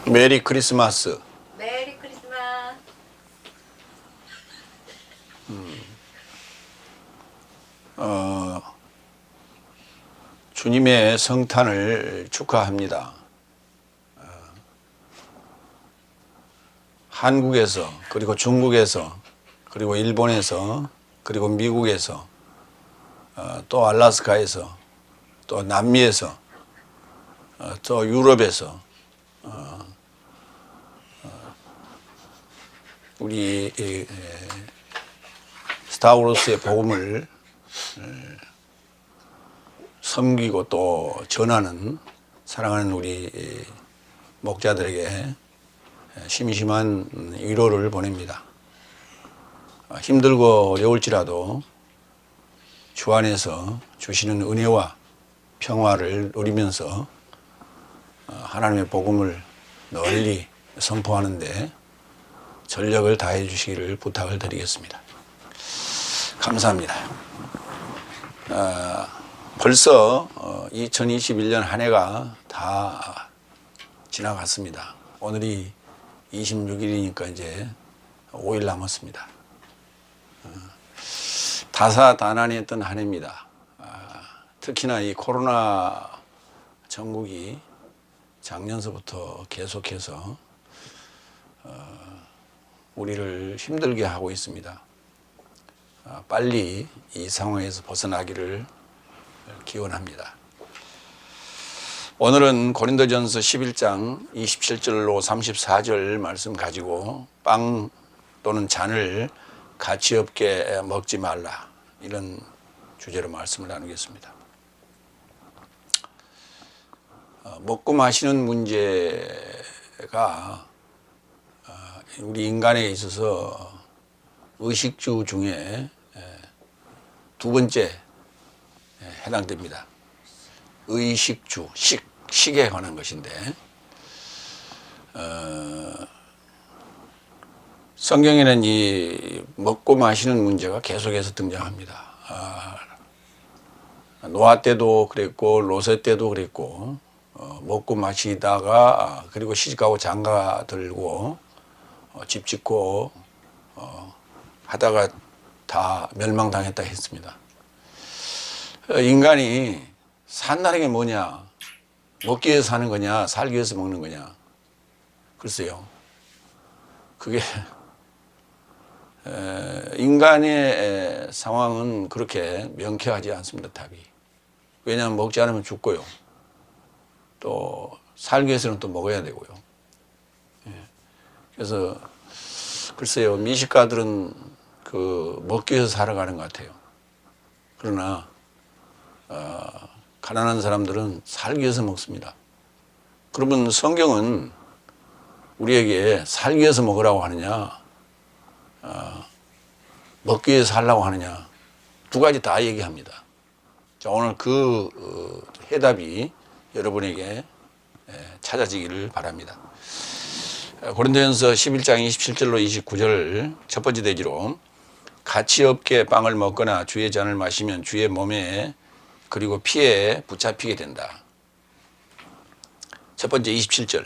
메리 크리스마스. 메리 크리스마스. 주님의 성탄을 축하합니다. 한국에서, 그리고 중국에서, 그리고 일본에서, 그리고 미국에서, 또 알래스카에서, 또 남미에서, 또 유럽에서 우리 스타워로스의 복음을 섬기고 또 전하는 사랑하는 우리 목자들에게 심심한 위로를 보냅니다. 힘들고 어려울지라도 주 안에서 주시는 은혜와 평화를 누리면서 하나님의 복음을 널리 선포하는데 전력을 다해 주시기를 부탁을 드리겠습니다. 감사합니다. 벌써 2021년 한 해가 다 지나갔습니다. 오늘이 26일이니까 이제 5일 남았습니다. 다사다난했던 한 해입니다. 특히나 이 코로나 전국이 작년서부터 계속해서 우리를 힘들게 하고 있습니다. 빨리 이 상황에서 벗어나기를 기원합니다. 오늘은 고린도전서 11장 27절로 34절 말씀 가지고 빵 또는 잔을 가치 없게 먹지 말라, 이런 주제로 말씀을 나누겠습니다. 먹고 마시는 문제가 우리 인간에 있어서 의식주 중에 두 번째 해당됩니다. 의식주, 식에 관한 것인데 성경에는 이 먹고 마시는 문제가 계속해서 등장합니다. 노아 때도 그랬고 로세 때도 그랬고 먹고 마시다가 그리고 시집가고 장가 들고 집 짓고 하다가 다 멸망당했다 했습니다. 인간이 산다는 게 뭐냐? 먹기 위해서 사는 거냐? 살기 위해서 먹는 거냐? 글쎄요. 그게 인간의 상황은 그렇게 명쾌하지 않습니다. 답이. 왜냐하면 먹지 않으면 죽고요. 또 살기 위해서는 또 먹어야 되고요. 그래서 글쎄요, 미식가들은 그 먹기 위해서 살아가는 것 같아요. 그러나 가난한 사람들은 살기 위해서 먹습니다. 그러면 성경은 우리에게 살기 위해서 먹으라고 하느냐, 먹기 위해서 살라고 하느냐, 두 가지 다 얘기합니다. 자, 오늘 그 해답이 여러분에게 찾아지기를 바랍니다. 고린도전서 11장 27절로 29절 첫 번째 대지로 가치 없게 빵을 먹거나 주의 잔을 마시면 주의 몸에 그리고 피에 붙잡히게 된다. 첫 번째 27절.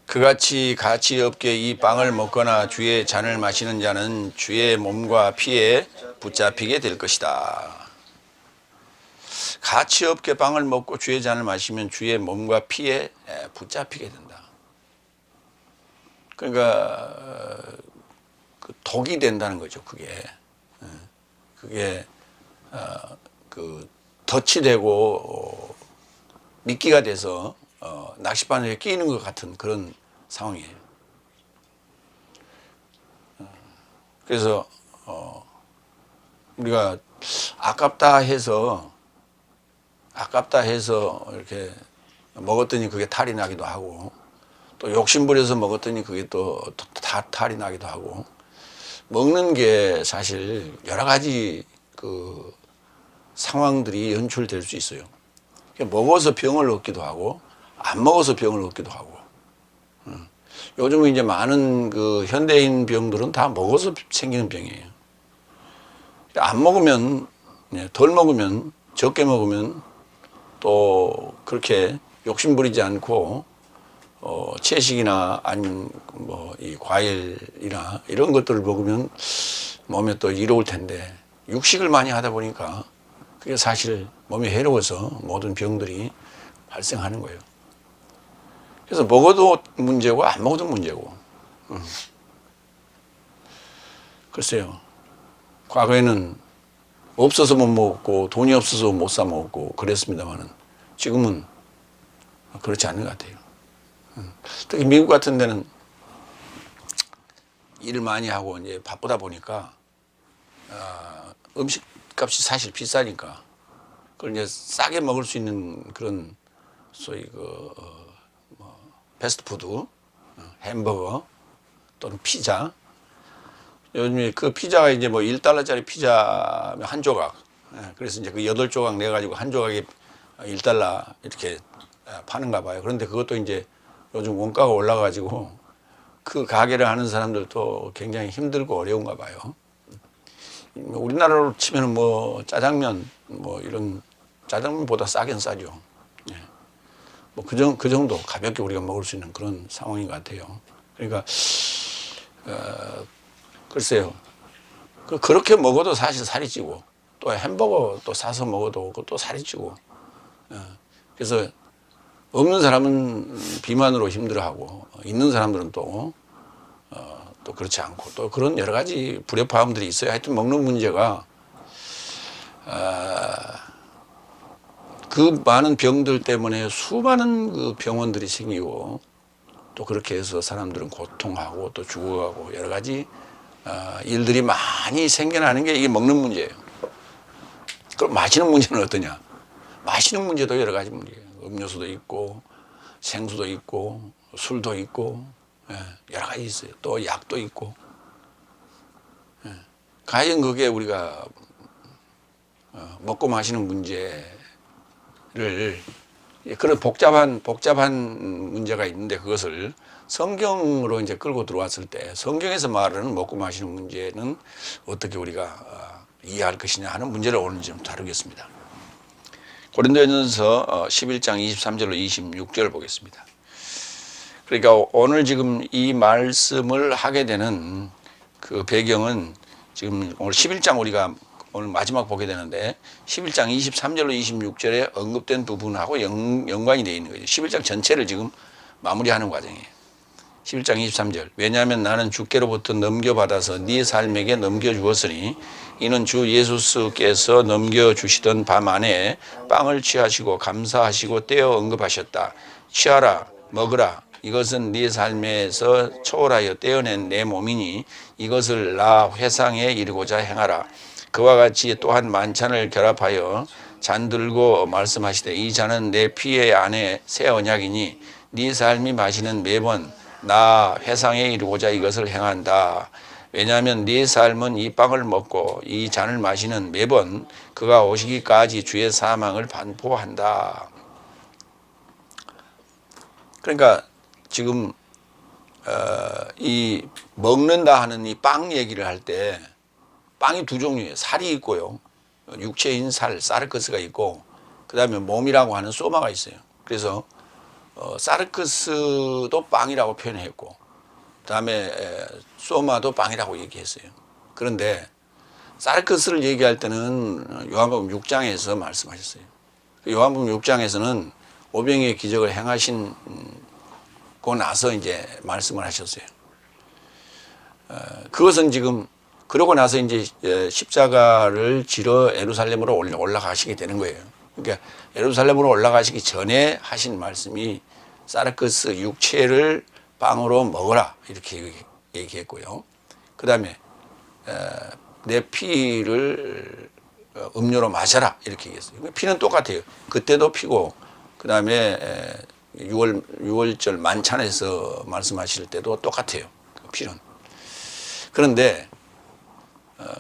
그같이 가치 없게 이 빵을 먹거나 주의 잔을 마시는 자는 주의 몸과 피에 붙잡히게 될 것이다. 가치 없게 빵을 먹고 주의 잔을 마시면 주의 몸과 피에 붙잡히게 된다. 그러니까 그 독이 된다는 거죠. 그게 그 덫이 되고 미끼가 돼서 낚싯바늘에 끼이는 것 같은 그런 상황이에요. 그래서 우리가 아깝다 해서 이렇게 먹었더니 그게 탈이 나기도 하고, 또 욕심부려서 먹었더니 그게 또 탈이 나기도 하고, 먹는 게 사실 여러 가지 그 상황들이 연출될 수 있어요. 먹어서 병을 얻기도 하고, 안 먹어서 병을 얻기도 하고. 요즘은 이제 많은 그 현대인 병들은 다 먹어서 생기는 병이에요. 안 먹으면, 덜 먹으면, 적게 먹으면 또 그렇게 욕심 부리지 않고 채식이나 아니면 뭐 이 과일이나 이런 것들을 먹으면 몸에 또 이로울 텐데 육식을 많이 하다 보니까 그게 사실 몸에 해로워서 모든 병들이 발생하는 거예요. 그래서 먹어도 문제고 안 먹어도 문제고. 글쎄요. 과거에는 없어서 못 먹었고 돈이 없어서 못 사 먹었고 그랬습니다만은 지금은 그렇지 않는 것 같아요. 특히 미국 같은 데는 일을 많이 하고 이제 바쁘다 보니까 음식 값이 사실 비싸니까 그걸 이제 싸게 먹을 수 있는 그런 소위 패스트푸드, 햄버거 또는 피자. 요즘에 그 피자가 이제 뭐 1달러짜리 피자 한 조각. 그래서 이제 그 8조각 내가지고 한 조각에 1달러 이렇게 파는가 봐요. 그런데 그것도 이제 요즘 원가가 올라가지고 그 가게를 하는 사람들도 굉장히 힘들고 어려운가 봐요. 우리나라로 치면은 뭐 짜장면 뭐 이런 짜장면보다 싸긴 싸죠. 뭐 그 정도 가볍게 우리가 먹을 수 있는 그런 상황인 것 같아요. 그러니까 글쎄요. 그렇게 먹어도 사실 살이 찌고 또 햄버거 또 사서 먹어도 또 살이 찌고. 그래서 없는 사람은 비만으로 힘들어하고 있는 사람들은 또 그렇지 않고 또 그런 여러 가지 불협화음들이 있어요. 하여튼 먹는 문제가 그 많은 병들 때문에 수많은 그 병원들이 생기고 또 그렇게 해서 사람들은 고통하고 또 죽어가고 여러 가지 일들이 많이 생겨나는 게 이게 먹는 문제예요. 그럼 마시는 문제는 어떠냐? 마시는 문제도 여러 가지 문제예요. 음료수도 있고 생수도 있고 술도 있고 여러 가지 있어요. 또 약도 있고. 과연 그게 우리가 먹고 마시는 문제를 그런 복잡한 문제가 있는데 그것을 성경으로 이제 끌고 들어왔을 때 성경에서 말하는 먹고 마시는 문제는 어떻게 우리가 이해할 것이냐 하는 문제를 오늘 좀 다루겠습니다. 고린도전서 11장 23절로 26절 보겠습니다. 그러니까 오늘 지금 이 말씀을 하게 되는 그 배경은 지금 오늘 11장 우리가 오늘 마지막 보게 되는데 11장 23절로 26절에 언급된 부분하고 연관이 되어 있는 거죠. 11장 전체를 지금 마무리하는 과정이에요. 11장 23절 왜냐하면 나는 주께로부터 넘겨받아서 네 삶에게 넘겨주었으니 이는 주 예수께서 넘겨주시던 밤 안에 빵을 취하시고 감사하시고 떼어 언급하셨다. 취하라 먹으라 이것은 네 삶에서 초월하여 떼어낸 내 몸이니 이것을 나 회상에 이르고자 행하라. 그와 같이 또한 만찬을 결합하여 잔들고 말씀하시되 이 잔은 내 피의 안에 새 언약이니 네 삶이 마시는 매번 나 회상에 이르고자 이것을 행한다. 왜냐하면 네 삶은 이 빵을 먹고 이 잔을 마시는 매번 그가 오시기까지 주의 사망을 반포한다. 그러니까 지금 이 먹는다 하는 이 빵 얘기를 할 때 빵이 두 종류예요. 살이 있고요. 육체인 사르크스가 있고 그 다음에 몸이라고 하는 소마가 있어요. 그래서 사르크스도 빵이라고 표현했고 그 다음에 소마도 빵이라고 얘기했어요. 그런데 사르크스를 얘기할 때는 요한복음 6장에서 말씀하셨어요. 요한복음 6장에서는 오병이의 기적을 행하신 고 나서 이제 말씀을 하셨어요. 그것은 지금 그러고 나서 이제 십자가를 지러 예루살렘으로 올라가시게 되는 거예요. 그러니까 예루살렘으로 올라가시기 전에 하신 말씀이 사르크스 육체를 빵으로 먹어라 이렇게 얘기했고요. 그 다음에 내 피를 음료로 마셔라 이렇게 얘기했어요. 피는 똑같아요. 그때도 피고 그 다음에 6월절 만찬에서 말씀하실 때도 똑같아요. 그 피는. 그런데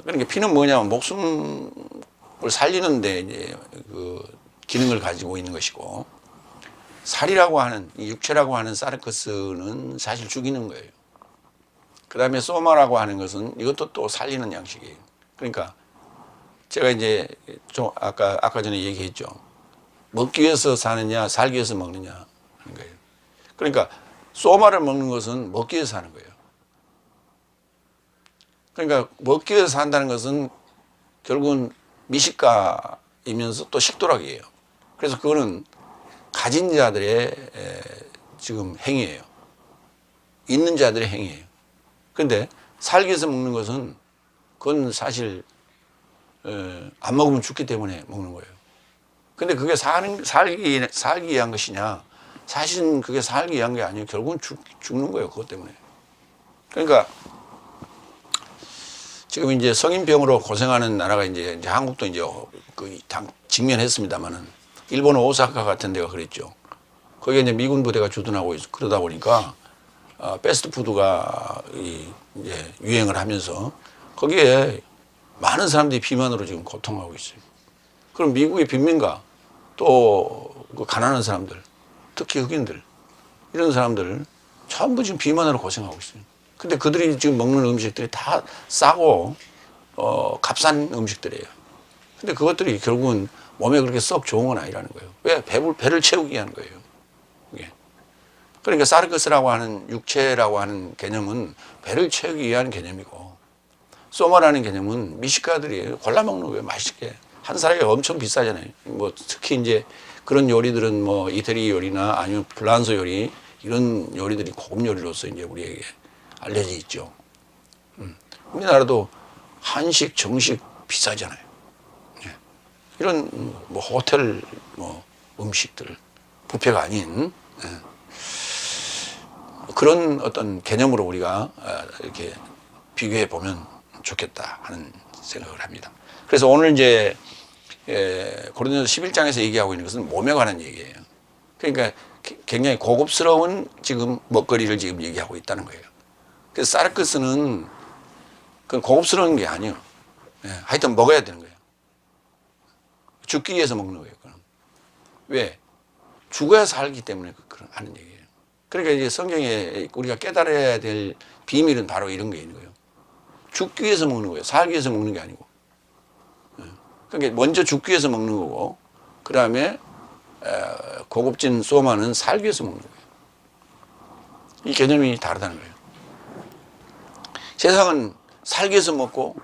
그러니까 피는 뭐냐면 목숨을 살리는데 이제 그 기능을 가지고 있는 것이고 살이라고 하는 이 육체라고 하는 사르크스는 사실 죽이는 거예요. 그 다음에 소마라고 하는 것은 이것도 또 살리는 양식이에요. 그러니까 제가 이제 좀 아까 전에 얘기했죠. 먹기 위해서 사느냐 살기 위해서 먹느냐 하는 거예요. 그러니까 소마를 먹는 것은 먹기 위해서 하는 거예요. 그러니까 먹기 위해서 한다는 것은 결국은 미식가이면서 또 식도락이에요. 그래서 그거는 가진 자들의 지금 행위예요. 있는 자들의 행위예요. 그런데 살기 위해서 먹는 것은 그건 사실 안 먹으면 죽기 때문에 먹는 거예요. 근데 그게 살기 위한 것이냐? 사실은 그게 살기 위한 게 아니에요. 결국은 죽는 거예요. 그것 때문에. 그러니까 지금 이제 성인병으로 고생하는 나라가 이제 한국도 이제 직면했습니다만은 일본 오사카 같은 데가 그랬죠. 거기에 이제 미군 부대가 주둔하고 그러다 보니까 패스트푸드가 이제 유행을 하면서 거기에 많은 사람들이 비만으로 지금 고통하고 있어요. 그럼 미국의 빈민가 또 그 가난한 사람들, 특히 흑인들 이런 사람들 전부 지금 비만으로 고생하고 있어요. 근데 그들이 지금 먹는 음식들이 다 싸고 값싼 음식들이에요. 근데 그것들이 결국은 몸에 그렇게 썩 좋은 건 아니라는 거예요. 왜? 배를 채우기 위한 거예요. 이게. 그러니까 사르크스라고 하는 육체라고 하는 개념은 배를 채우기 위한 개념이고 소마라는 개념은 미식가들이 골라 먹는 거예요. 맛있게. 한 사람이 엄청 비싸잖아요. 뭐 특히 이제 그런 요리들은 뭐 이태리 요리나 아니면 프랑스 요리 이런 요리들이 고급 요리로서 이제 우리에게 알려져 있죠. 우리나라도 한식, 정식 비싸잖아요. 예. 이런 뭐 호텔 뭐 음식들 뷔페가 아닌 그런 어떤 개념으로 우리가 이렇게 비교해 보면 좋겠다 하는 생각을 합니다. 그래서 오늘 이제 고린도서 11장에서 얘기하고 있는 것은 몸에 관한 얘기예요. 그러니까 굉장히 고급스러운 지금 먹거리를 지금 얘기하고 있다는 거예요. 그래서 사르크스는 그건 고급스러운 게 아니에요. 하여튼 먹어야 되는 거예요. 죽기 위해서 먹는 거예요. 그럼. 왜? 죽어야 살기 때문에 그런 하는 얘기예요. 그러니까 이제 성경에 우리가 깨달아야 될 비밀은 바로 이런 게 있는 거예요. 죽기 위해서 먹는 거예요. 살기 위해서 먹는 게 아니고. 그러니까 먼저 죽기 위해서 먹는 거고, 그 다음에 고급진 소마는 살기 위해서 먹는 거예요. 이 개념이 다르다는 거예요. 세상은 살기 위해서 먹고,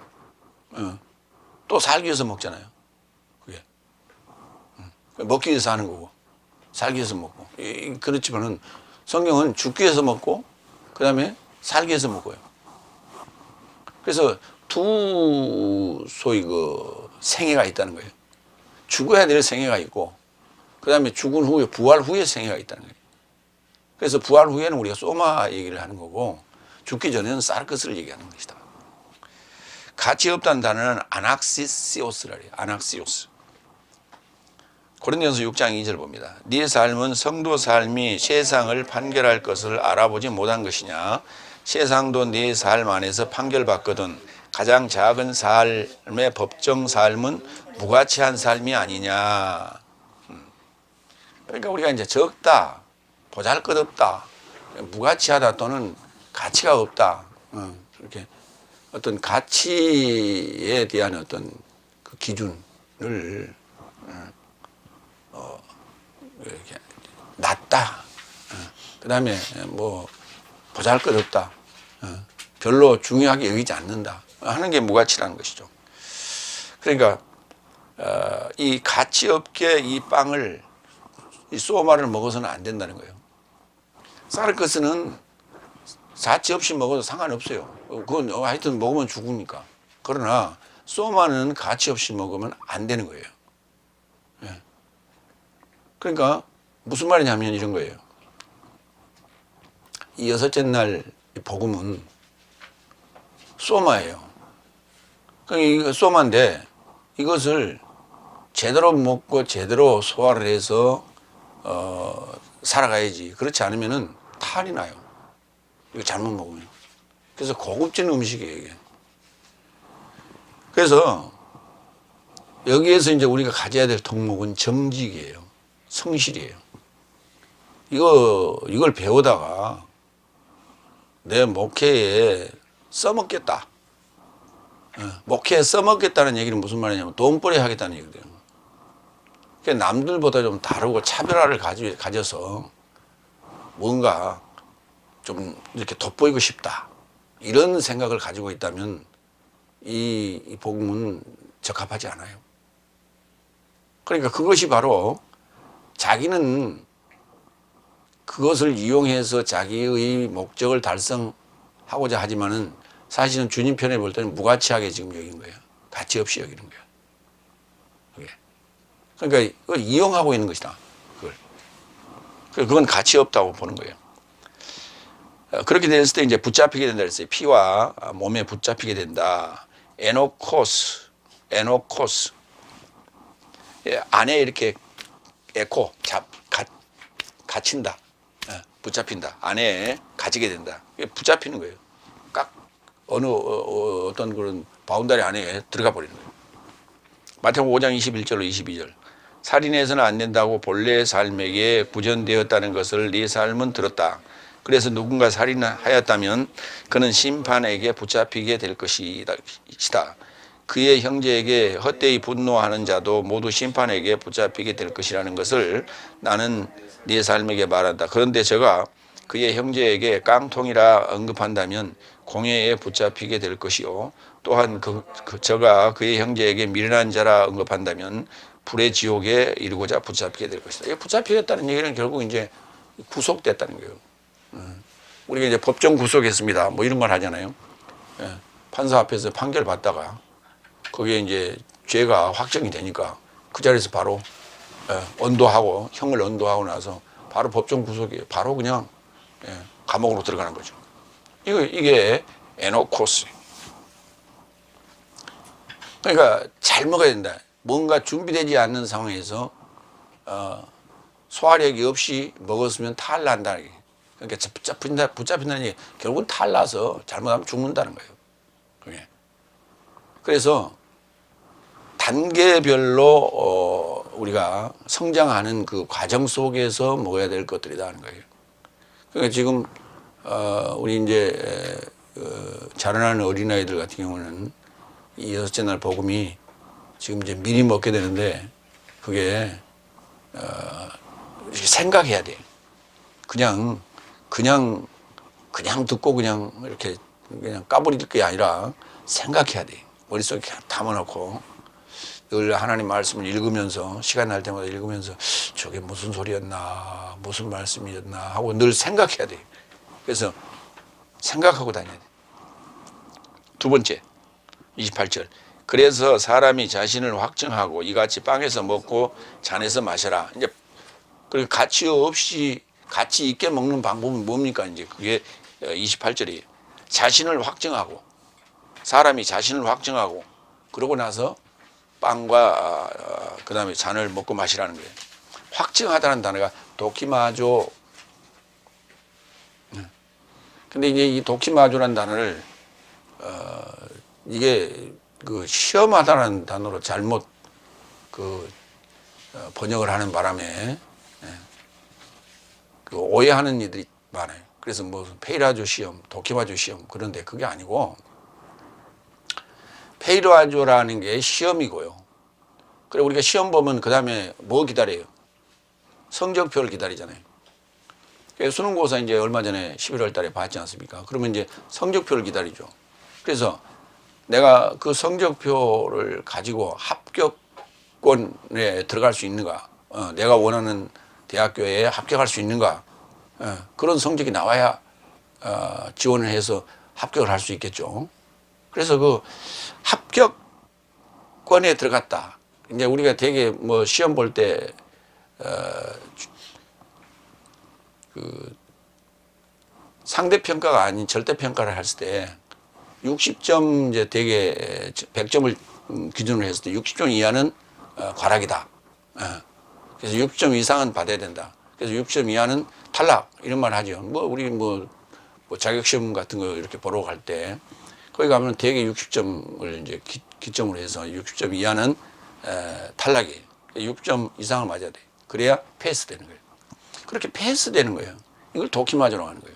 또 살기 위해서 먹잖아요. 그게. 먹기 위해서 하는 거고, 살기 위해서 먹고. 그렇지만은 성경은 죽기 위해서 먹고, 그 다음에 살기 위해서 먹어요. 그래서 소위 생애가 있다는 거예요. 죽어야 될 생애가 있고, 그 다음에 죽은 후에, 부활 후에 생애가 있다는 거예요. 그래서 부활 후에는 우리가 소마 얘기를 하는 거고, 죽기 전에는 사르크스를 얘기하는 것이다. 가치 없다는 단어는 아낙시시오스라 그래요. 아낙시오스. 고린도전서 6장 2절 봅니다. 네 삶은 성도 삶이 세상을 판결할 것을 알아보지 못한 것이냐? 세상도 네 삶 안에서 판결받거든 가장 작은 삶의 법정 삶은 무가치한 삶이 아니냐. 그러니까 우리가 이제 적다, 보잘것없다, 무가치하다 또는 가치가 없다. 이렇게 어떤 가치에 대한 어떤 그 기준을 이렇게 낮다. 그 다음에 뭐 보잘것없다. 별로 중요하게 여기지 않는다. 하는 게 무가치라는 것이죠. 그러니까 이 가치 없게 이 빵을 이 소마를 먹어서는 안 된다는 거예요. 사르크스는 가치 없이 먹어도 상관없어요. 그건 하여튼 먹으면 죽으니까. 그러나 소마는 가치 없이 먹으면 안 되는 거예요. 그러니까 무슨 말이냐면 이런 거예요. 이 여섯째 날 복음은 소마예요. 그러니까 소마인데 이것을 제대로 먹고 제대로 소화를 해서 살아가야지. 그렇지 않으면은 탈이 나요. 이거 잘못 먹으면. 그래서 고급진 음식이에요, 이게. 그래서 여기에서 이제 우리가 가져야 될 덕목은 정직이에요. 성실이에요. 이걸 배우다가 내 목회에 써먹겠다. 목회에 써먹겠다는 얘기는 무슨 말이냐면 돈벌이 하겠다는 얘기예요. 그러니까 남들보다 좀 다르고 차별화를 가져서 뭔가 좀 이렇게 돋보이고 싶다. 이런 생각을 가지고 있다면 이 복음은 적합하지 않아요. 그러니까 그것이 바로 자기는 그것을 이용해서 자기의 목적을 달성하고자 하지만은 사실은 주님 편에 볼 때는 무가치하게 지금 여긴 거예요. 가치 없이 여기는 거예요. 그게. 그러니까 그걸 이용하고 있는 것이다. 그건 가치 없다고 보는 거예요. 그렇게 됐을 때 이제 붙잡히게 된다 그랬어요. 피와 몸에 붙잡히게 된다. 에노코스. 안에 이렇게 갇힌다. 붙잡힌다. 안에 갇히게 된다. 붙잡히는 거예요. 깍 어떤 그런 바운다리 안에 들어가 버리는 거예요. 마태복음 5장 21절로 22절. 살인해서는 안 된다고 본래의 삶에게 구전되었다는 것을 네 삶은 들었다. 그래서 누군가 살인하였다면 그는 심판에게 붙잡히게 될 것이다. 그의 형제에게 헛되이 분노하는 자도 모두 심판에게 붙잡히게 될 것이라는 것을 나는 네 삶에게 말한다. 그런데 저가 그의 형제에게 깡통이라 언급한다면 공회에 붙잡히게 될 것이요. 또한 저가 그의 형제에게 미련한 자라 언급한다면 불의 지옥에 이르고자 붙잡히게 될 것이다. 붙잡히겠다는 얘기는 결국 이제 구속됐다는 거예요. 우리가 이제 법정 구속했습니다. 뭐 이런 말 하잖아요. 판사 앞에서 판결 받다가 거기에 이제 죄가 확정이 되니까 그 자리에서 바로 언도하고 형을 언도하고 나서 바로 법정 구속이에요. 바로 그냥 감옥으로 들어가는 거죠. 이게 에노코스. 그러니까 잘 먹어야 된다. 뭔가 준비되지 않는 상황에서 소화력이 없이 먹었으면 탈난다. 그러니까 붙잡힌다는 게 결국은 탈나서 잘못하면 죽는다는 거예요. 그게. 그래서 단계별로 우리가 성장하는 그 과정 속에서 먹어야 될 것들이다 하는 거예요. 그러니까 지금 우리 이제 자라나는 어린아이들 같은 경우는 이 여섯째 날 복음이 지금 이제 미리 먹게 되는데 그게 생각해야 돼. 그냥 듣고 그냥 이렇게 그냥 까버릴 게 아니라 생각해야 돼. 머릿속에 그냥 담아놓고 늘 하나님 말씀을 읽으면서 시간 날 때마다 읽으면서 저게 무슨 소리였나 무슨 말씀이었나 하고 늘 생각해야 돼. 그래서 생각하고 다녀야 돼. 두 번째 28절. 그래서 사람이 자신을 확증하고 이같이 빵에서 먹고 잔에서 마셔라. 이제 그리고 가치 있게 먹는 방법은 뭡니까? 이제 그게 28절이에요. 자신을 확증하고 사람이 자신을 확증하고 그러고 나서 빵과 그다음에 잔을 먹고 마시라는 거예요. 확증하다는 단어가 도키마조. 근데 이제 이 도키마조라는 단어를 이게 그 시험하다는 단어로 잘못 번역을 하는 바람에 그 오해하는 이들이 많아요. 그래서 뭐 페이라조 시험, 도키마조 시험 그런데 그게 아니고 페이라조라는 게 시험이고요. 그리고 우리가 시험 보면 그 다음에 뭐 기다려요? 성적표를 기다리잖아요. 수능고사 이제 얼마 전에 11월 달에 봤지 않습니까? 그러면 이제 성적표를 기다리죠. 그래서 내가 그 성적표를 가지고 합격권에 들어갈 수 있는가? 내가 원하는 대학교에 합격할 수 있는가? 그런 성적이 나와야 지원을 해서 합격을 할 수 있겠죠. 그래서 그 합격권에 들어갔다. 이제 우리가 되게 뭐 시험 볼 때 그 상대평가가 아닌 절대평가를 했을 때 60점 이제 되게 100점을 기준으로 했을 때 60점 이하는 과락이다. 그래서 60점 이상은 받아야 된다. 그래서 60점 이하는 탈락 이런 말 하죠. 뭐 우리 뭐 자격시험 같은 거 이렇게 보러 갈 때 거기 가면 되게 60점을 이제 기점으로 해서 60점 이하는 탈락이에요. 6점 이상을 맞아야 돼. 그래야 패스되는 거예요. 그렇게 패스되는 거예요. 이걸 도키마조라고 하는 거예요.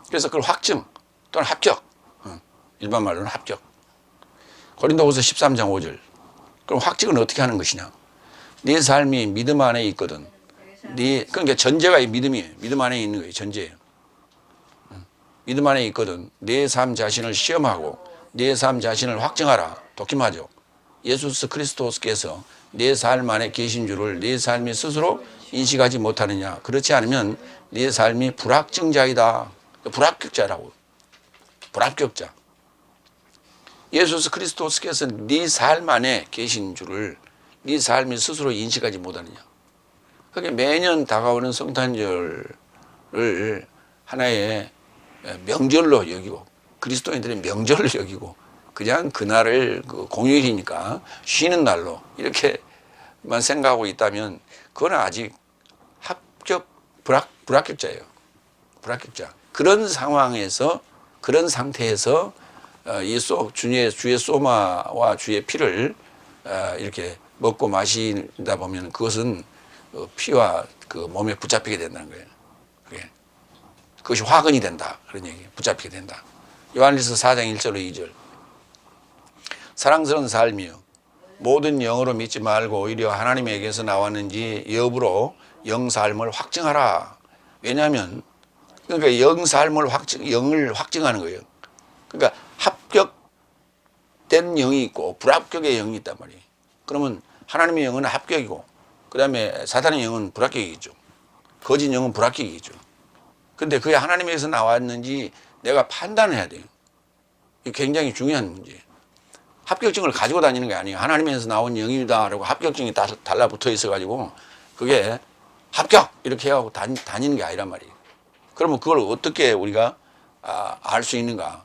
그래서 그걸 확증 또는 합격. 일반 말로는 합격. 고린도후서 13장 5절. 그럼 확증은 어떻게 하는 것이냐? 네 삶이 믿음 안에 있거든. 그러니까 전제가 이 믿음이에요. 믿음 안에 있는 거예요. 전제예요. 믿음 안에 있거든. 내 삶 자신을 시험하고 내 삶 자신을 확증하라. 도kim하죠. 예수 그리스도께서 내 삶 안에 계신 줄을 내 삶이 스스로 인식하지 못하느냐. 그렇지 않으면 내 삶이 불합증자이다. 불합격자라고. 불합격자. 예수 그리스도께서 네 삶 안에 계신 줄을 네 삶이 스스로 인식하지 못하느냐. 그게 매년 다가오는 성탄절을 하나의 명절로 여기고 그리스도인들의 명절로 여기고 그냥 그날을 공휴일이니까 쉬는 날로 이렇게만 생각하고 있다면 그건 아직 불합격자예요. 불합격자. 그런 상황에서 그런 상태에서 주의 소마와 주의 피를 이렇게 먹고 마시다 보면 그것은 피와 그 몸에 붙잡히게 된다는 거예요. 그것이 화근이 된다. 그런 얘기예요. 붙잡히게 된다. 요한일서 4장 1절로 2절. 사랑스러운 삶이요. 모든 영으로 믿지 말고 오히려 하나님에게서 나왔는지 여부로 영삶을 확증하라. 왜냐하면 그러니까 영을 확증하는 거예요. 그러니까 합격된 영이 있고 불합격의 영이 있단 말이에요. 그러면 하나님의 영은 합격이고 그 다음에 사탄의 영은 불합격이겠죠. 거짓 영은 불합격이겠죠. 근데 그게 하나님에게서 나왔는지 내가 판단을 해야 돼요. 이게 굉장히 중요한 문제예요. 합격증을 가지고 다니는 게 아니에요. 하나님에서 나온 영이다라고 합격증이 달라붙어 있어가지고 그게 합격! 이렇게 하고 다니는 게 아니란 말이에요. 그러면 그걸 어떻게 우리가 알 수 있는가?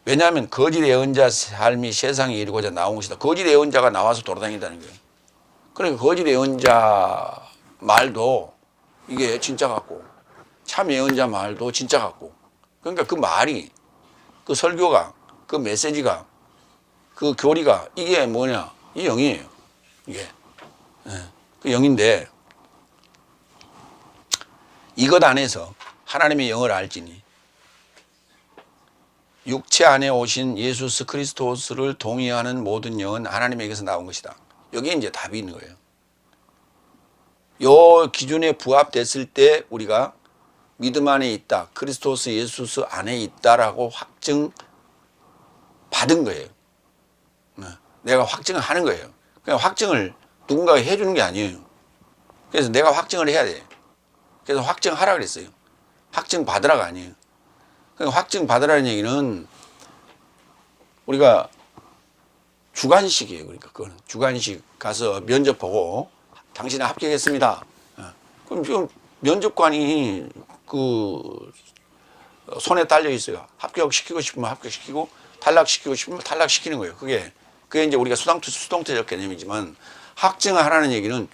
왜냐하면 거짓 예언자 삶이 세상에 이르고자 나온 것이다. 거짓 예언자가 나와서 돌아다닌다는 거예요. 그러니까 거짓 예언자 말도 이게 진짜 같고 참 예언자 말도 진짜 같고 그러니까 그 말이 그 설교가 그 메시지가 그 교리가 이게 뭐냐? 이 영이에요. 이게 그 영인데 이것 안에서 하나님의 영을 알지니 육체 안에 오신 예수 그리스도를 동의하는 모든 영은 하나님에게서 나온 것이다. 여기에 이제 답이 있는 거예요. 요 기준에 부합됐을 때 우리가 믿음 안에 있다. 그리스도스 예수 안에 있다라고 확증 받은 거예요. 내가 확증을 하는 거예요. 그냥 확증을 누군가가 해주는 게 아니에요. 그래서 내가 확증을 해야 돼. 그래서 확증하라 그랬어요. 확증 받으라가 아니에요. 그러니까 확증 받으라는 얘기는 우리가 주관식이에요. 그러니까 그거는 주관식 가서 면접 보고 당신은 합격했습니다. 그럼 지금 면접관이 그 손에 딸려 있어요. 합격시키고 싶으면 합격시키고 탈락시키고 싶으면 탈락시키는 거예요. 그게 이제 우리가 수동태적 개념이지만 확증하라는 얘기는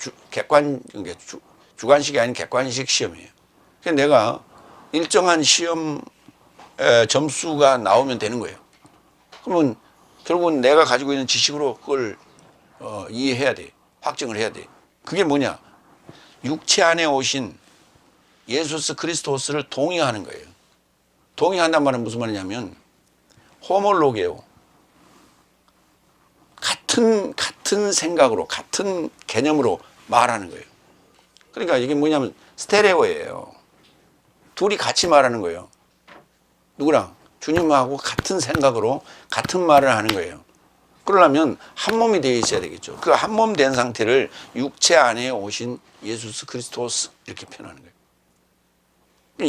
주관식이 아닌 객관식 시험이에요. 그래서 내가 일정한 시험 점수가 나오면 되는 거예요. 그러면 결국은 내가 가지고 있는 지식으로 그걸 이해해야 돼. 확증을 해야 돼. 그게 뭐냐? 육체 안에 오신 예수 그리스도스를 동의하는 거예요. 동의한단 말은 무슨 말이냐면 호몰로게요. 같은 생각으로 같은 개념으로 말하는 거예요. 그러니까 이게 뭐냐면 스테레오예요. 둘이 같이 말하는 거예요. 누구랑? 주님하고 같은 생각으로 같은 말을 하는 거예요. 그러려면 한 몸이 되어 있어야 되겠죠. 그 한 몸 된 상태를 육체 안에 오신 예수 그리스도스 이렇게 표현하는 거예요.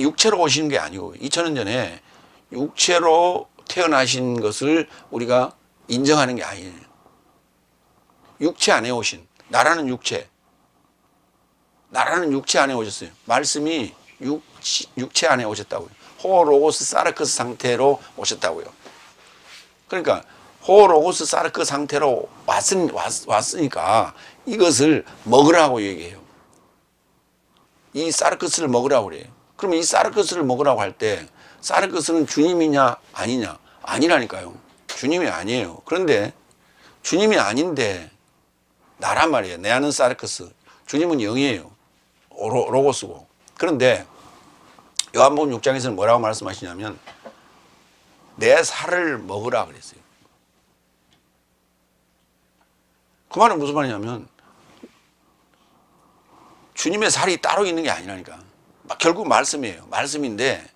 육체로 오시는 게 아니고 2000년 전에 육체로 태어나신 것을 우리가 인정하는 게 아니에요. 육체 안에 오신 나라는 육체 안에 오셨어요. 말씀이 육체 안에 오셨다고요. 호로고스 사르크스 상태로 오셨다고요. 그러니까 호로고스 사르크 상태로 왔으니까 이것을 먹으라고 얘기해요. 이 사르크스를 먹으라고 그래요. 그러면 이 사르크스를 먹으라고 할 때 사르크스는 주님이냐 아니냐? 아니라니까요. 주님이 아니에요. 그런데 주님이 아닌데 나란 말이에요. 내 아는 사르크스. 주님은 영이에요. 로고스고. 그런데 요한복음 6장에서는 뭐라고 말씀하시냐면 내 살을 먹으라 그랬어요. 그 말은 무슨 말이냐면 주님의 살이 따로 있는 게 아니라니까. 결국 말씀이에요. 말씀인데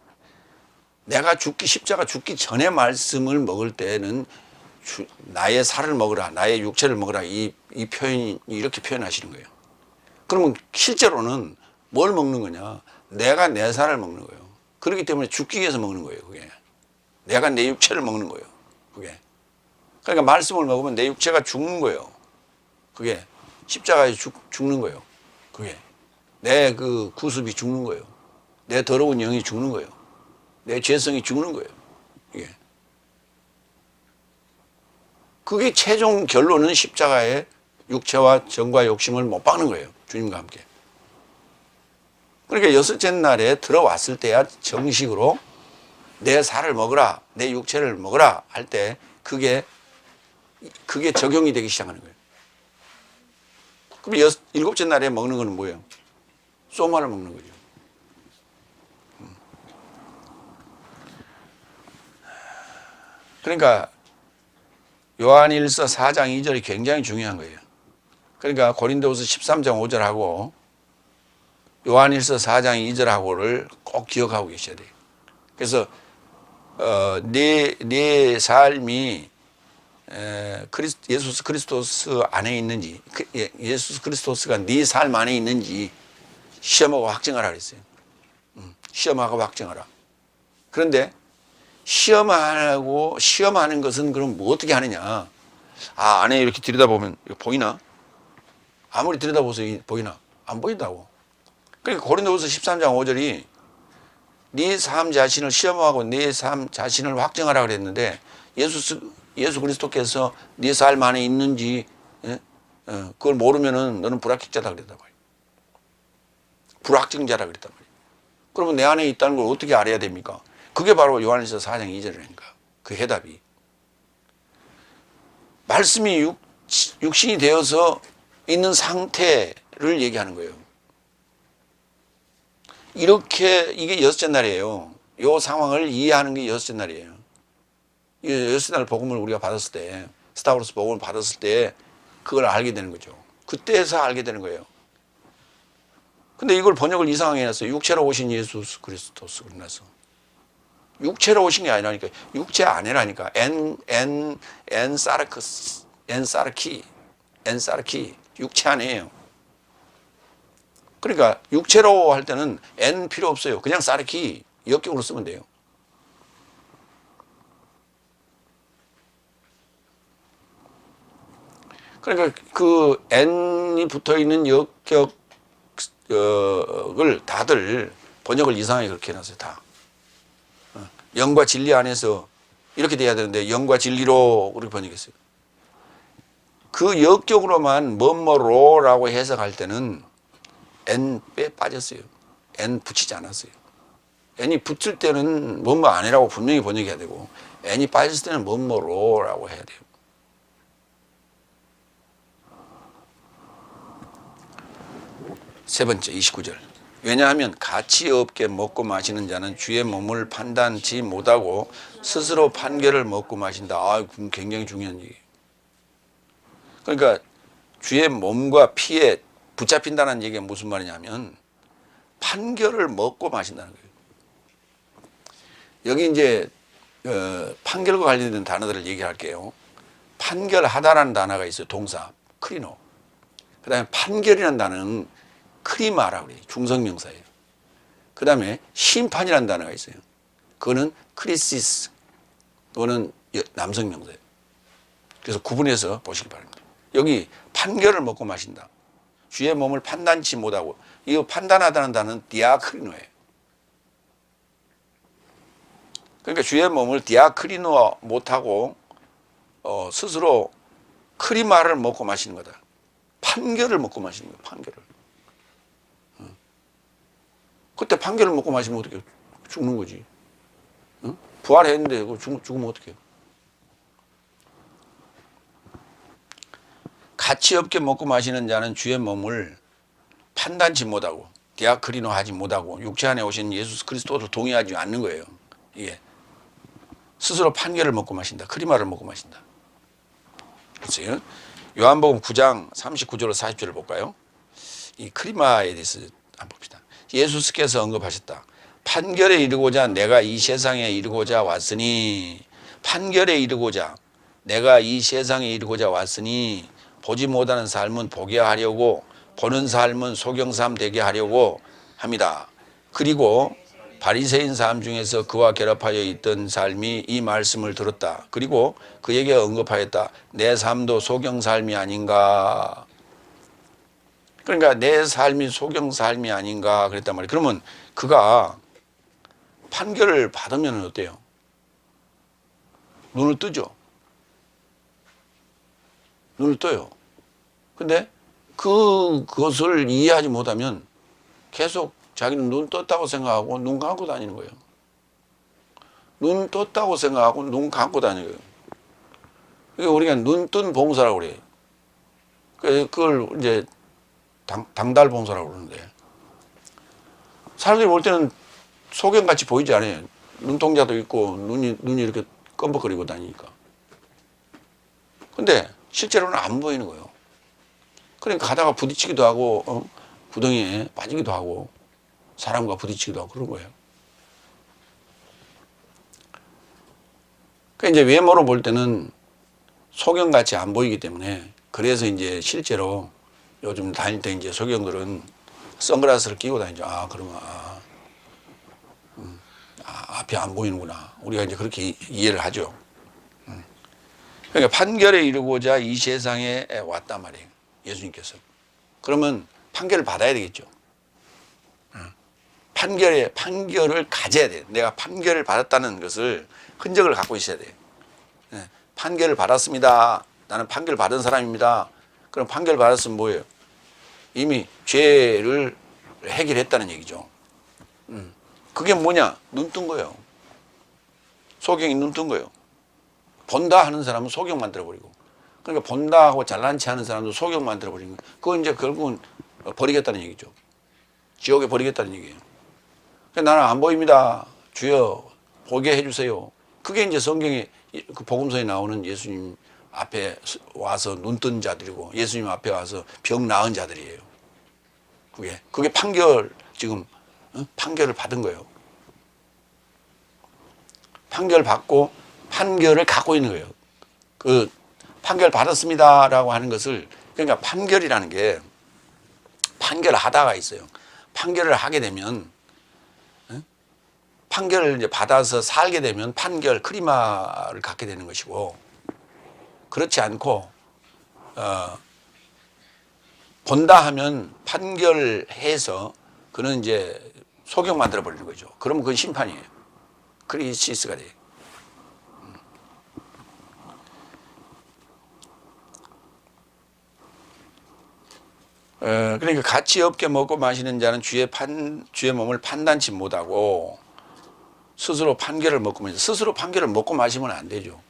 내가 십자가 죽기 전에 말씀을 먹을 때는 나의 살을 먹으라, 나의 육체를 먹으라, 이 표현이 이렇게 표현하시는 거예요. 그러면 실제로는 뭘 먹는 거냐? 내가 내 살을 먹는 거예요. 그렇기 때문에 죽기 위해서 먹는 거예요. 그게 내가 내 육체를 먹는 거예요. 그게 그러니까 말씀을 먹으면 내 육체가 죽는 거예요. 그게 십자가에 죽는 거예요. 그게 내 그 구습이 죽는 거예요. 내 더러운 영이 죽는 거예요. 내 죄성이 죽는 거예요. 이게 그게 최종 결론은 십자가에 육체와 정과 욕심을 못 박는 거예요. 주님과 함께. 그러니까 여섯째 날에 들어왔을 때야 정식으로 내 살을 먹으라, 내 육체를 먹으라 할 때 그게 적용이 되기 시작하는 거예요. 그럼 일곱째 날에 먹는 거는 뭐예요? 소마를 먹는 거죠. 그러니까 요한일서 4장 2절이 굉장히 중요한 거예요. 그러니까 고린도후서 13장 5절하고 요한일서 4장 2절하고를 꼭 기억하고 계셔야 돼요. 그래서 내 삶이 예수 그리스도스 안에 있는지, 예수 그리스도스가 네 삶 안에 있는지 시험하고 확증하라 그랬어요. 시험하고 확증하라. 그런데 시험하는 것은 그럼 뭐 어떻게 하느냐? 안에 이렇게 들여다보면 이거 보이나? 아무리 들여다보세요. 보이나? 안 보인다고. 그러니까 고린도후서 13장 5절이 네 삶 자신을 시험하고 네 삶 자신을 확증하라 그랬는데 예수 그리스도께서 네 삶 안에 있는지 그걸 모르면은 너는 불합격자다 그랬단 말이에요. 불확증자라 그랬단 말이에요. 그러면 내 안에 있다는 걸 어떻게 알아야 됩니까? 그게 바로 요한일서 4장 2절이라니까. 그 해답이. 말씀이 육신이 되어서 있는 상태를 얘기하는 거예요. 이게 여섯째 날이에요. 이 상황을 이해하는 게 여섯째 날이에요. 이 여섯째 날 복음을 우리가 받았을 때, 스타워스 복음을 받았을 때 그걸 알게 되는 거죠. 그때서 알게 되는 거예요. 근데 이걸 번역을 이상하게 해놨어요. 육체로 오신 예수 그리스도스 그러나서. 육체로 오신 게 아니라니까. 육체 안에라니까. 엔사르키. 육체 안에요. 그러니까 육체로 할 때는 엔 필요 없어요. 그냥 사르키 역격으로 쓰면 돼요. 그러니까 그 n이 붙어 있는 역격을 다들 번역을 이상하게 그렇게 해놨어요. 다. 영과 진리 안에서 이렇게 돼야 되는데 영과 진리로 그렇게 번역했어요. 그 역격으로만 뭐뭐로라고 해석할 때는 n 빼 빠졌어요. n 붙이지 않았어요. n이 붙을 때는 뭐뭐 아니라고 분명히 번역해야 되고 n이 빠졌을 때는 뭐뭐로라고 해야 돼요. 세 번째 29절. 왜냐하면 가치 없게 먹고 마시는 자는 주의 몸을 판단치 못하고 스스로 판결을 먹고 마신다. 굉장히 중요한 얘기예요. 그러니까 주의 몸과 피에 붙잡힌다는 얘기가 무슨 말이냐면 판결을 먹고 마신다는 거예요. 여기 이제 판결과 관련된 단어들을 얘기할게요. 판결하다라는 단어가 있어요. 동사 크리노. 그 다음에 판결이라는 단어는 크리마라고 그래요. 중성명사예요. 그 다음에 심판이라는 단어가 있어요. 그거는 크리시스. 그거는 남성명사예요. 그래서 구분해서 보시기 바랍니다. 여기 판결을 먹고 마신다. 주의 몸을 판단치 못하고, 이거 판단하다는 단어는 디아크리노예요. 그러니까 주의 몸을 디아크리노 못하고 스스로 크리마를 먹고 마시는 거다. 판결을 먹고 마시는 거예요. 판결을. 그때 판결을 먹고 마시면 어떻게 죽는 거지. 부활했는데 죽으면 어떡해요. 가치 없게 먹고 마시는 자는 주의 몸을 판단치 못하고 디아크리노 하지 못하고 육체 안에 오신 예수 그리스도를 동의하지 않는 거예요. 이게 스스로 판결을 먹고 마신다. 크리마를 먹고 마신다. 그렇죠? 요한복음 9장 39절로 40절을 볼까요? 이 크리마에 대해서 한번 봅시다. 예수께서 언급하셨다. 판결에 이르고자 내가 이 세상에 이르고자 왔으니, 판결에 이르고자 내가 이 세상에 이르고자 왔으니 보지 못하는 삶은 보게 하려고, 보는 삶은 소경삼 되게 하려고 합니다. 그리고 바리새인 사람 중에서 그와 결합하여 있던 삶이 이 말씀을 들었다. 그리고 그에게 언급하였다. 내 삶도 소경 삶이 아닌가. 그러니까 내 삶이 소경 삶이 아닌가 그랬단 말이에요. 그러면 그가 판결을 받으면 어때요? 눈을 뜨죠. 눈을 떠요. 근데 그것을 이해하지 못하면 계속 자기는 눈 떴다고 생각하고 눈 감고 다니는 거예요. 눈 떴다고 생각하고 눈 감고 다니는 거예요. 그러니까 우리가 눈 뜬 봉사라고 그래요. 그걸 이제 당달 봉사라고 그러는데, 사람들이 볼 때는 소경같이 보이지 않아요. 눈동자도 있고 눈이 이렇게 껌벅거리고 다니니까. 근데 실제로는 안 보이는 거예요. 그러니까 가다가 부딪히기도 하고 구덩이에 빠지기도 하고 사람과 부딪히기도 하고 그런 거예요. 그러니까 이제 외모로 볼 때는 소경같이 안 보이기 때문에, 그래서 이제 실제로 요즘 다닐 때 이제 소경들은 선글라스를 끼고 다니죠. 그러면 앞이 안 보이는구나. 우리가 이제 그렇게 이해를 하죠. 그러니까 판결에 이르고자 이 세상에 왔단 말이에요. 예수님께서. 그러면 판결을 받아야 되겠죠. 판결을 가져야 돼요. 내가 판결을 받았다는 것을 흔적을 갖고 있어야 돼요. 판결을 받았습니다. 나는 판결을 받은 사람입니다. 그럼 판결을 받았으면 뭐예요? 이미 죄를 해결했다는 얘기죠. 그게 뭐냐? 눈 뜬 거예요. 소경이 눈 뜬 거예요. 본다 하는 사람은 소경 만들어버리고, 그러니까 본다 하고 잘난 체 하는 사람도 소경 만들어버리는 거예요. 그건 이제 결국은 버리겠다는 얘기죠. 지옥에 버리겠다는 얘기예요. 그러니까 나는 안 보입니다. 주여 보게 해주세요. 그게 이제 성경에 그 복음서에 나오는 예수님 앞에 와서 눈 뜬 자들이고 예수님 앞에 와서 병 나은 자들이에요. 그게 판결, 지금 판결을 받은 거예요. 판결 받고 판결을 갖고 있는 거예요. 그 판결 받았습니다라고 하는 것을, 그러니까 판결이라는 게 판결을 하다가 있어요. 판결을 하게 되면, 판결을 이제 받아서 살게 되면 판결 크리마를 갖게 되는 것이고, 그렇지 않고 본다 하면 판결해서 그는 이제 소경 만들어 버리는 거죠. 그러면 그건 심판이에요. 크리시스가 돼요. 그러니까 가치 없게 먹고 마시는 자는 주의 몸을 판단치 못하고 스스로 판결을 먹고 마시죠. 스스로 판결을 먹고 마시면 안 되죠.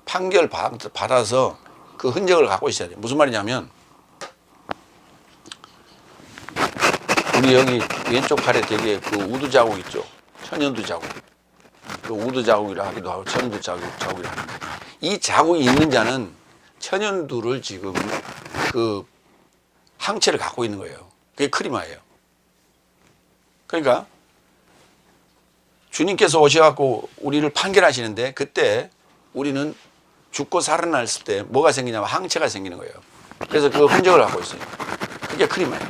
판결 받아서 그 흔적을 갖고 있어야 돼요. 무슨 말이냐면, 우리 여기 왼쪽 팔에 되게 그 우두 자국 있죠. 천연두 자국. 그 우두 자국이라 하기도 하고 천연두 자국이라 하는데, 이 자국이 있는 자는 천연두를 지금 그 항체를 갖고 있는 거예요. 그게 크리마예요. 그러니까 주님께서 오셔갖고 우리를 판결하시는데, 그때 우리는 죽고 살아났을 때 뭐가 생기냐면 항체가 생기는 거예요. 그래서 그 흔적을 갖고 있어요. 그게 크리마예요.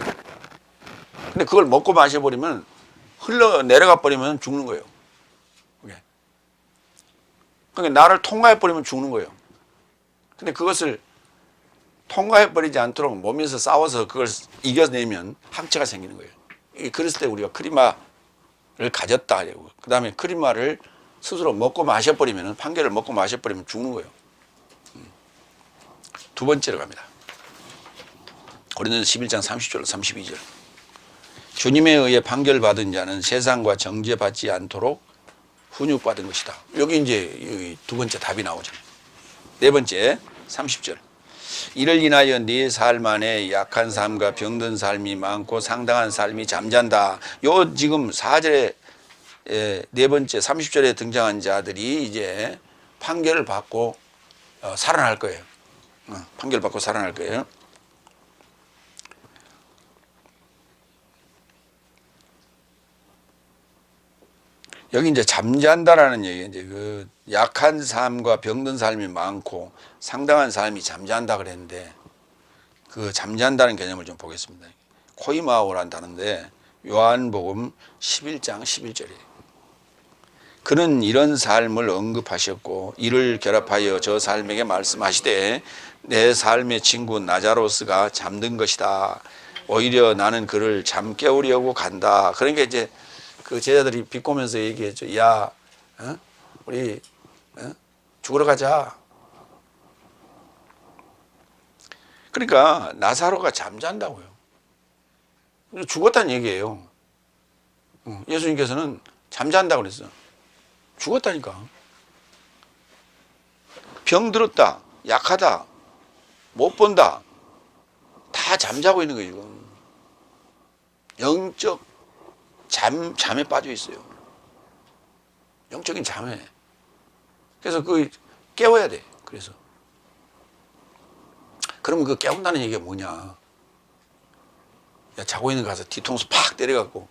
근데 그걸 먹고 마셔버리면, 흘러내려가 버리면 죽는 거예요. 그러니까 나를 통과해버리면 죽는 거예요. 근데 그것을 통과해버리지 않도록 몸에서 싸워서 그걸 이겨내면 항체가 생기는 거예요. 그랬을 때 우리가 크리마를 가졌다. 그 다음에 크리마를 스스로 먹고 마셔버리면, 판결을 먹고 마셔버리면 죽는 거예요. 두 번째로 갑니다. 고린도서 11장 30절 32절. 주님에 의해 판결받은 자는 세상과 정죄받지 않도록 훈육받은 것이다. 여기 이제 두 번째 답이 나오잖아요. 네 번째 30절. 이를 인하여 네 삶 안에 약한 삶과 병든 삶이 많고 상당한 삶이 잠잔다. 요 지금 4절에 네 번째 30절에 등장한 자들이 이제 판결을 받고 살아날 거예요. 판결 받고 살아날 거예요. 여기 이제 잠잔다라는 얘기, 이제 그 약한 삶과 병든 삶이 많고 상당한 삶이 잠잔다 그랬는데 그 잠잔다는 개념을 좀 보겠습니다. 코이마오라는 단어인데 요한복음 11장 11절이에요. 그는 이런 삶을 언급하셨고 이를 결합하여 저 삶에게 말씀하시되 내 삶의 친구 나자로스가 잠든 것이다. 오히려 나는 그를 잠 깨우려고 간다. 그러니까 이제 그 제자들이 비꼬면서 얘기했죠. 야, 우리 죽으러 가자. 그러니까 나사로가 잠잔다고요. 죽었다는 얘기예요. 예수님께서는 잠잔다고 그랬어. 죽었다니까. 병들었다, 약하다, 못 본다, 다 잠자고 있는 거예요, 지금. 영적 잠에 빠져 있어요. 영적인 잠에. 그래서 그 깨워야 돼. 그래서. 그러면 그 깨운다는 얘기가 뭐냐. 야, 자고 있는 거 가서 뒤통수 팍 때려갖고,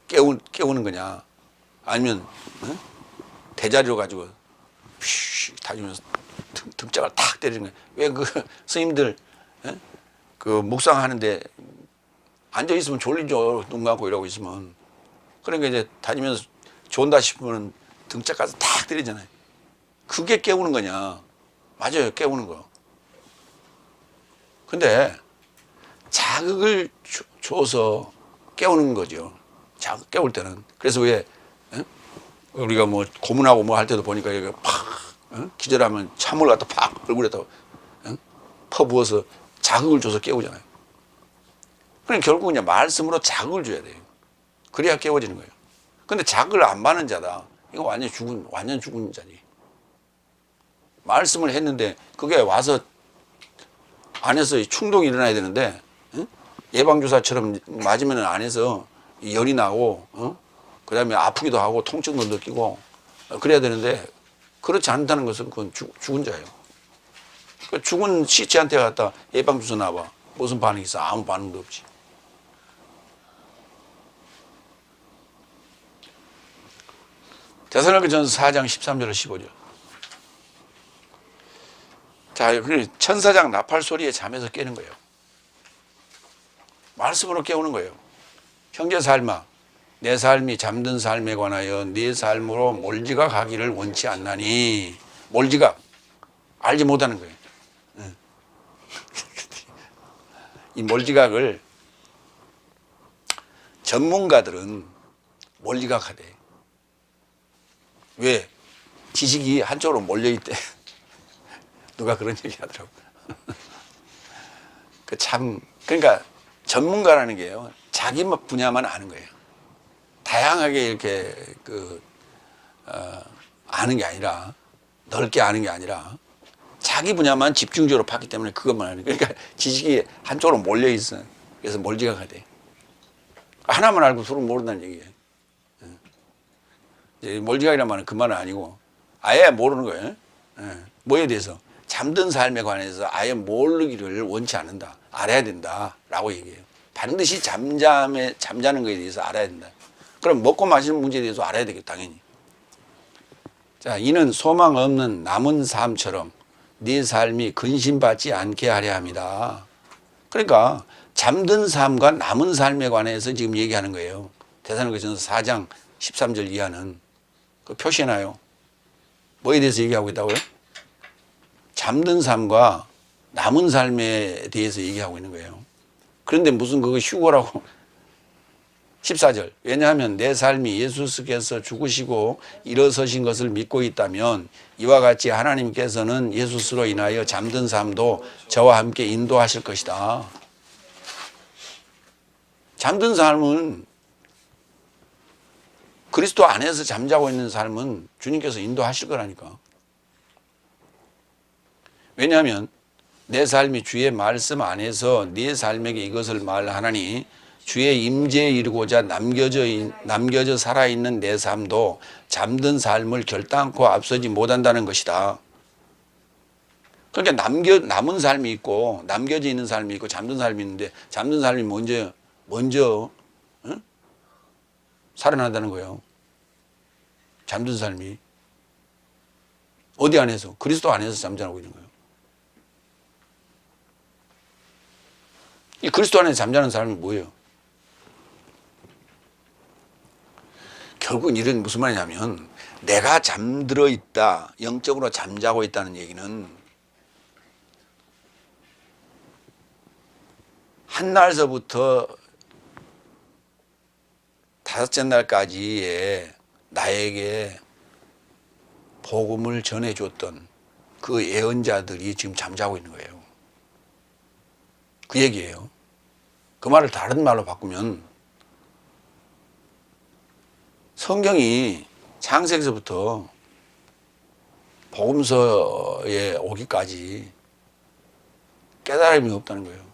깨우는 거냐. 아니면, 대자리로 가지고, 휘 다니면서 등짝을 탁 때리는 거야. 왜 그 스님들, 그 묵상하는데 앉아있으면 졸리죠. 눈 감고 이러고 있으면. 그러니까 이제 다니면서 존다 싶으면 등짝 가서 탁 때리잖아요. 그게 깨우는 거냐. 맞아요. 깨우는 거. 근데 자극을 줘서 깨우는 거죠. 자극 깨울 때는. 그래서 왜 우리가 뭐 고문하고 뭐 할 때도 보니까 이게 팍 기절하면 찬물 갖다 팍 얼굴에다 퍼부어서 자극을 줘서 깨우잖아요. 그러니까 결국은 이제 말씀으로 자극을 줘야 돼요. 그래야 깨워지는 거예요. 근데 자극을 안 받는 자다. 이거 완전 죽은 자지. 말씀을 했는데 그게 와서 안에서 충동이 일어나야 되는데 예방주사처럼 맞으면 안에서 열이 나고 그 다음에 아프기도 하고 통증도 느끼고 그래야 되는데 그렇지 않다는 것은 그건 죽은 자예요. 그 죽은 시체한테 갖다 예방주사 놔봐. 무슨 반응이 있어? 아무 반응도 없지. 데살로니가전서 4장 13절로 15절. 자, 천사장 나팔 소리에 잠에서 깨는 거예요. 말씀으로 깨우는 거예요. 형제 삶아, 내 삶이 잠든 삶에 관하여 네 삶으로 몰지각하기를 원치 않나니. 몰지각, 알지 못하는 거예요. 이 몰지각을 전문가들은 몰지각하대. 왜? 지식이 한쪽으로 몰려있대. 누가 그런 얘기 하더라고. 그러니까 전문가라는 게요, 자기 분야만 아는 거예요. 다양하게 이렇게 아는 게 아니라, 넓게 아는 게 아니라, 자기 분야만 집중적으로 봤기 때문에 그것만 아는 거예요. 그러니까 지식이 한쪽으로 몰려있어. 그래서 몰지각하대. 하나만 알고 둘은 모른다는 얘기예요. 이제 몰지각이란 말은 그 말은 아니고, 아예 모르는 거예요. 뭐에 대해서? 잠든 삶에 관해서 아예 모르기를 원치 않는다. 알아야 된다. 라고 얘기해요. 반드시 잠자는 것에 대해서 알아야 된다. 그럼 먹고 마시는 문제에 대해서 알아야 되겠다, 당연히. 자, 이는 소망 없는 남은 삶처럼 네 삶이 근심받지 않게 하려 합니다. 그러니까 잠든 삶과 남은 삶에 관해서 지금 얘기하는 거예요. 데살로니가전서 4장 13절 이하는 그 표시해놔요. 뭐에 대해서 얘기하고 있다고요? 잠든 삶과 남은 삶에 대해서 얘기하고 있는 거예요. 그런데 무슨 그거 휴거라고. 14절. 왜냐하면 내 삶이 예수께서 죽으시고 일어서신 것을 믿고 있다면 이와 같이 하나님께서는 예수스로 인하여 잠든 삶도 저와 함께 인도하실 것이다. 잠든 삶은, 그리스도 안에서 잠자고 있는 삶은 주님께서 인도하실 거라니까. 왜냐하면 내 삶이 주의 말씀 안에서 네 삶에게 이것을 말하나니 주의 임재에 이르고자 남겨져 살아있는 내 삶도 잠든 삶을 결단코 앞서지 못한다는 것이다. 그러니까 남은 삶이 있고 남겨져 있는 삶이 있고 잠든 삶이 있는데 잠든 삶이 먼저 살아난다는 거예요. 잠든 삶이. 어디 안에서? 그리스도 안에서 잠자고 있는 거예요. 이 그리스도 안에서 잠자는 사람이 뭐예요? 결국은 이런 무슨 말이냐면 내가 잠들어 있다, 영적으로 잠자고 있다는 얘기는 한날서부터 다섯째 날까지의 나에게 복음을 전해줬던 그 예언자들이 지금 잠자고 있는 거예요. 그 얘기예요. 그 말을 다른 말로 바꾸면 성경이 창세기서부터 복음서에 오기까지 깨달음이 없다는 거예요.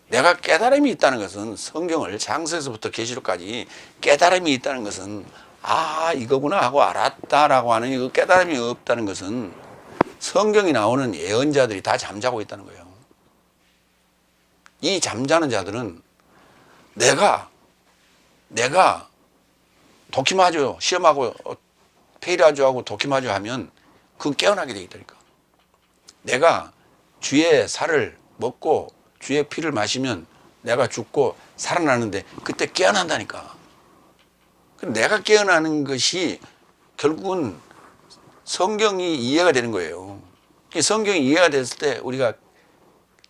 내가 깨달음이 있다는 것은 성경을 창세기서부터 계시록까지 깨달음이 있다는 것은 아 이거구나 하고 알았다라고 하는 이 깨달음이 없다는 것은 성경이 나오는 예언자들이 다 잠자고 있다는 거예요. 이 잠자는 자들은 내가 도키마주 시험하고 페이라주 하고 도키마주 하면 그건 깨어나게 돼 있다니까. 내가 주의 살을 먹고 주의 피를 마시면 내가 죽고 살아나는데 그때 깨어난다니까. 내가 깨어나는 것이 결국은 성경이 이해가 되는 거예요. 성경이 이해가 됐을 때 우리가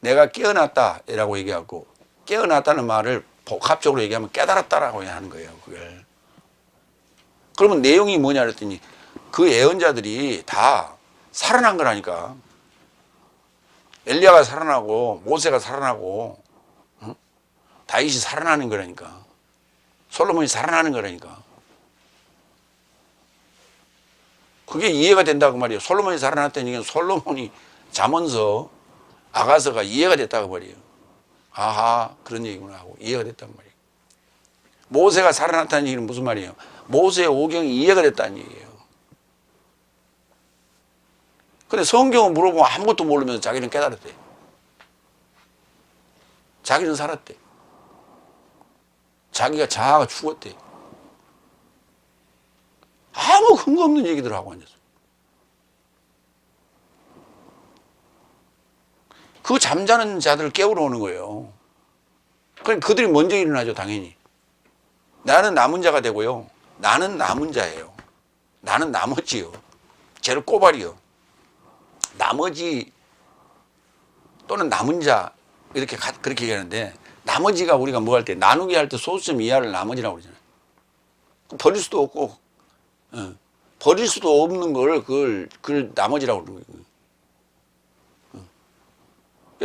내가 깨어났다라고 얘기하고 깨어났다는 말을 복합적으로 얘기하면 깨달았다라고 하는 거예요. 그걸. 그러면 내용이 뭐냐 그랬더니 그 예언자들이 다 살아난 거라니까. 엘리야가 살아나고 모세가 살아나고 다윗이 살아나는 거라니까. 솔로몬이 살아나는 거라니까. 그게 이해가 된다고 말이에요. 솔로몬이 살아났다는 얘기는 솔로몬이 잠언서 아가서가 이해가 됐다고 말이에요. 아하 그런 얘기구나 하고 이해가 됐단 말이에요. 모세가 살아났다는 얘기는 무슨 말이에요? 모세의 오경이 이해가 됐다는 얘기예요. 근데 성경을 물어보면 아무것도 모르면서 자기는 깨달았대. 자기는 살았대. 자아가 죽었대. 아무 근거 없는 얘기들 하고 앉았어. 그 잠자는 자들을 깨우러 오는 거예요. 그러니까 그들이 먼저 일어나죠, 당연히. 나는 남은 자가 되고요. 나는 남은 자예요. 나는 나머지요. 쟤를 꼬발이요. 나머지 또는 남은 자 이렇게 그렇게 얘기하는데 나머지가 우리가 뭐 할 때 나누기 할 때 소수점 이하를 나머지라고 그러잖아요. 버릴 수도 없고 버릴 수도 없는 걸 그걸 나머지라고 그러는 거예요.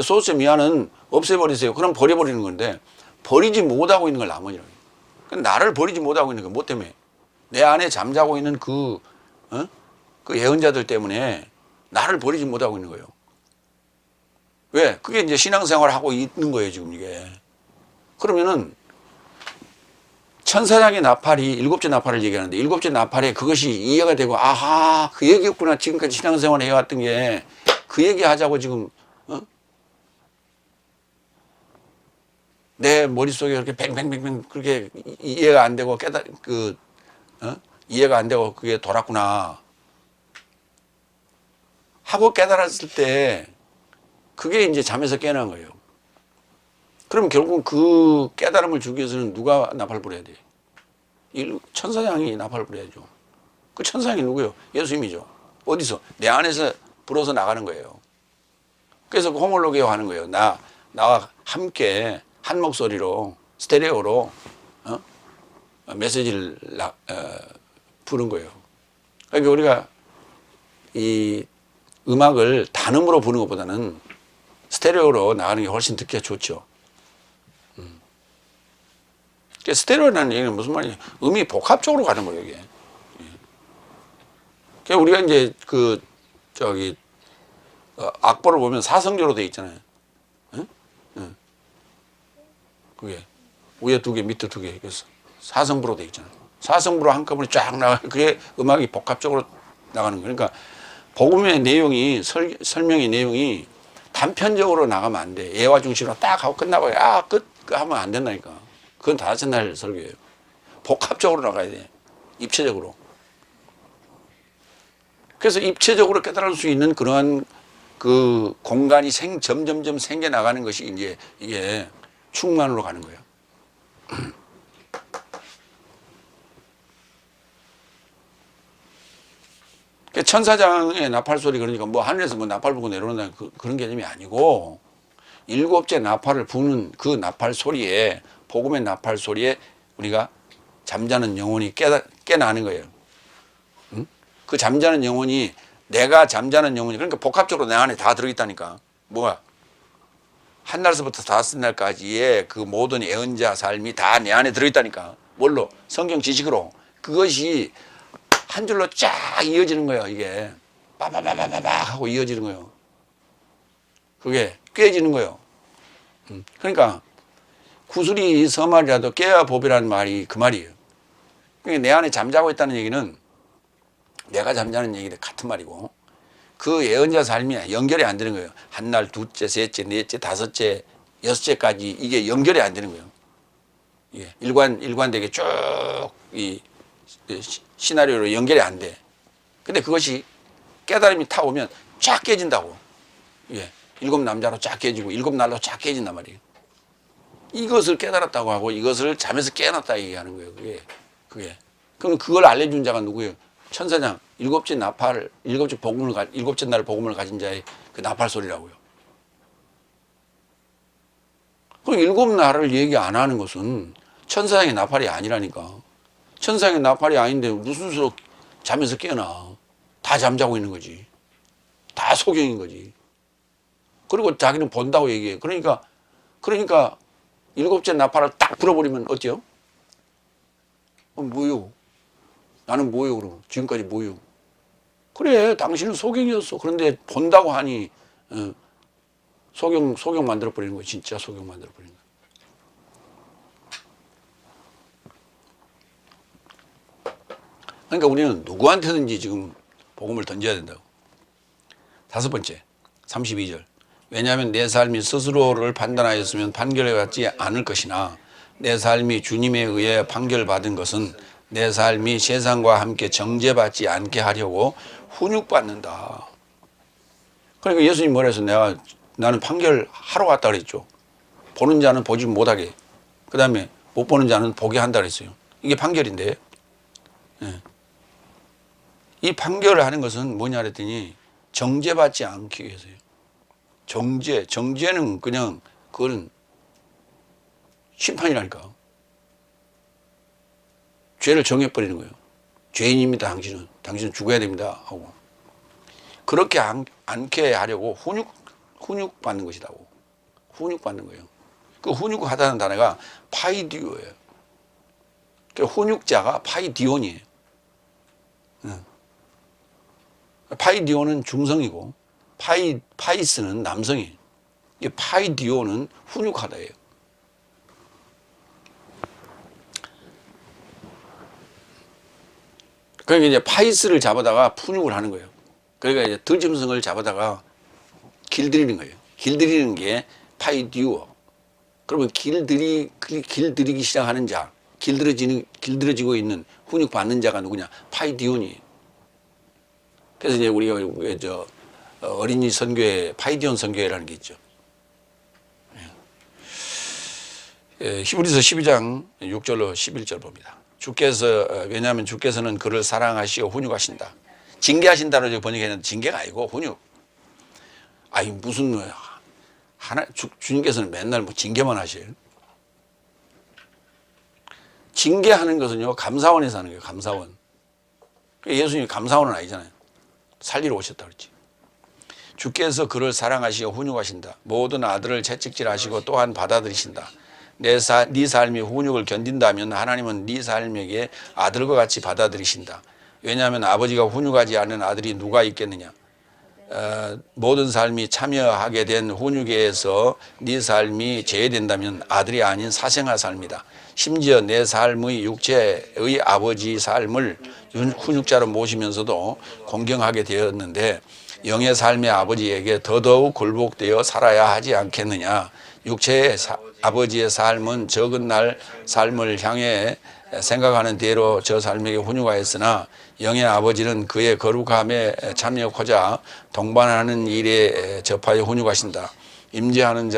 소수점 이하는 없애버리세요. 그럼 버려버리는 건데 버리지 못하고 있는 걸 나머지라고 해요. 나를 버리지 못하고 있는 거 뭐 때문에? 내 안에 잠자고 있는 그 예언자들 때문에 나를 버리지 못하고 있는 거예요. 왜? 그게 이제 신앙생활을 하고 있는 거예요, 지금 이게. 그러면은 천사장의 나팔이 일곱째 나팔을 얘기하는데 일곱째 나팔에 그것이 이해가 되고 아하 그 얘기였구나. 지금까지 신앙생활을 해왔던 게 그 얘기 하자고 지금 내 머릿속에 그렇게 뱅뱅뱅뱅 그렇게 이해가 안 되고 이해가 안 되고 그게 돌았구나 하고 깨달았을 때 그게 이제 잠에서 깨어난 거예요. 그럼 결국은 그 깨달음을 주기 위해서는 누가 나팔 불어야 돼? 천사장이 나팔 불어야죠. 그 천사장이 누구예요? 예수님이죠. 어디서? 내 안에서 불어서 나가는 거예요. 그래서 그 호몰로게오 하는 거예요. 나와 함께 한 목소리로 스테레오로 메시지를 부른 거예요. 그러니까 우리가 이 음악을 단음으로 부르는 것보다는 스테레오로 나가는 게 훨씬 듣기가 좋죠. 스테레오라는 얘기는 무슨 말이에요? 음이 복합적으로 가는 거예요, 이게. 그러니까 우리가 이제 악보를 보면 사성조로 돼 있잖아요. 그게 위에 두 개, 밑에 두 개, 그래서 사성부로 돼 있잖아요. 사성부로 한꺼번에 쫙 나가, 그게 음악이 복합적으로 나가는 거예요. 그러니까 복음의 내용이 설명의 내용이 단편적으로 나가면 안 돼. 예화 중심으로 딱 하고 끝나고 끝 하면 안 된다니까. 그건 다섯째 날 설교예요. 복합적으로 나가야 돼. 입체적으로. 그래서 입체적으로 깨달을 수 있는 그러한 그 공간이 점점점 생겨나가는 것이 이제 이게 충만으로 가는 거예요. 천사장의 나팔 소리 그러니까 뭐 하늘에서 뭐 나팔 불고 내려온다는 그런 개념이 아니고 일곱째 나팔을 부는 그 나팔 소리에 복음의 나팔 소리에 우리가 잠자는 영혼이 깨나는 거예요. 응? 그 잠자는 영혼이 내가 잠자는 영혼이 그러니까 복합적으로 내 안에 다 들어있다니까. 뭐가? 한 날서부터 다섯 날까지의 그 모든 예언자 삶이 다 내 안에 들어있다니까. 뭘로? 성경 지식으로. 그것이 한 줄로 쫙 이어지는 거예요. 이게 빠바바바바바 하고 이어지는 거예요. 그게 깨지는 거예요. 그러니까 구슬이 서말이라도 깨야 법이라는 말이 그 말이에요. 그러니까 내 안에 잠자고 있다는 얘기는 내가 잠자는 얘기도 같은 말이고 그 예언자 삶이 연결이 안 되는 거예요. 한 날, 둘째, 셋째, 넷째, 다섯째, 여섯째까지 이게 연결이 안 되는 거예요. 예, 일관되게 쭉 이 시나리오로 연결이 안 돼. 근데 그것이 깨달음이 타오면 쫙 깨진다고. 예, 일곱 남자로 쫙 깨지고 일곱 날로 쫙 깨진단 말이에요. 이것을 깨달았다고 하고 이것을 잠에서 깨어났다 얘기하는 거예요. 그게. 그럼 그걸 알려준 자가 누구예요? 천사장, 일곱째 나팔, 일곱째 날 복음을 가진 자의 그 나팔 소리라고요. 그럼 일곱 날을 얘기 안 하는 것은 천사장의 나팔이 아니라니까. 천사장의 나팔이 아닌데 무슨 수로 잠에서 깨어나. 다 잠자고 있는 거지. 다 소경인 거지. 그리고 자기는 본다고 얘기해. 그러니까 일곱째 나팔을 딱 불어버리면 어때요? 뭐요? 나는 뭐요? 그럼 지금까지 뭐요? 그래, 당신은 소경이었어. 그런데 본다고 하니 소경 만들어 버리는 거야. 진짜 소경 만들어 버리는 거야. 그러니까 우리는 누구한테든지 지금 복음을 던져야 된다고. 다섯 번째, 32절. 왜냐하면 내 삶이 스스로를 판단하였으면 판결받지 않을 것이나 내 삶이 주님에 의해 판결받은 것은 내 삶이 세상과 함께 정죄받지 않게 하려고 훈육받는다. 그러니까 예수님 뭐라 해서 나는 판결하러 갔다 그랬죠. 보는 자는 보지 못하게. 그 다음에 못 보는 자는 보게 한다 그랬어요. 이게 판결인데. 예. 이 판결을 하는 것은 뭐냐 그랬더니 정죄받지 않기 위해서요. 정죄는 그냥 그거는 심판이라니까. 죄를 정해버리는 거예요. 죄인입니다, 당신은 죽어야 됩니다 하고. 그렇게 않게 하려고 훈육받는 것이라고. 훈육받는 거예요. 그 훈육하다는 단어가 파이디오예요. 그러니까 훈육자가 파이디온이에요. 파이디오는 중성이고 파이스는 남성이에요. 이 파이디오는 훈육하다예요. 그러니까 이제 파이스를 잡아다가 훈육을 하는 거예요. 그러니까 이제 들짐승을 잡아다가 길들이는 거예요. 길들이는 게 파이디오. 그러면 길들이기 시작하는 자, 길들여지고 있는 훈육받는 자가 누구냐? 파이디온이에요. 그래서 이제 우리가 어린이 선교회, 파이디온 선교회라는 게 있죠. 히브리서 12장 6절로 11절 봅니다. 왜냐하면 주께서는 그를 사랑하시고 훈육하신다. 징계하신다로 번역했는데 징계가 아니고 훈육. 아니 무슨 주님께서는 맨날 뭐 징계만 하셔요. 징계하는 것은요 감사원에서 하는 거예요. 감사원. 예수님이 감사원은 아니잖아요. 살리러 오셨다 그랬지. 주께서 그를 사랑하시고 훈육하신다. 모든 아들을 채찍질하시고 또한 받아들이신다. 네 삶이 훈육을 견딘다면 하나님은 네 삶에게 아들과 같이 받아들이신다. 왜냐하면 아버지가 훈육하지 않은 아들이 누가 있겠느냐. 모든 삶이 참여하게 된 훈육에서 네 삶이 제외된다면 아들이 아닌 사생아 삶이다. 심지어 내 삶의 육체의 아버지 삶을 훈육자로 모시면서도 공경하게 되었는데 영의 삶의 아버지에게 더더욱 굴복되어 살아야 하지 않겠느냐. 육체의 아버지의 삶은 적은 날 삶을 향해 생각하는 대로 저 삶에게 훈육하였으나 영의 아버지는 그의 거룩함에 참여하고자 동반하는 일에 접하여 훈육하신다. 임재하는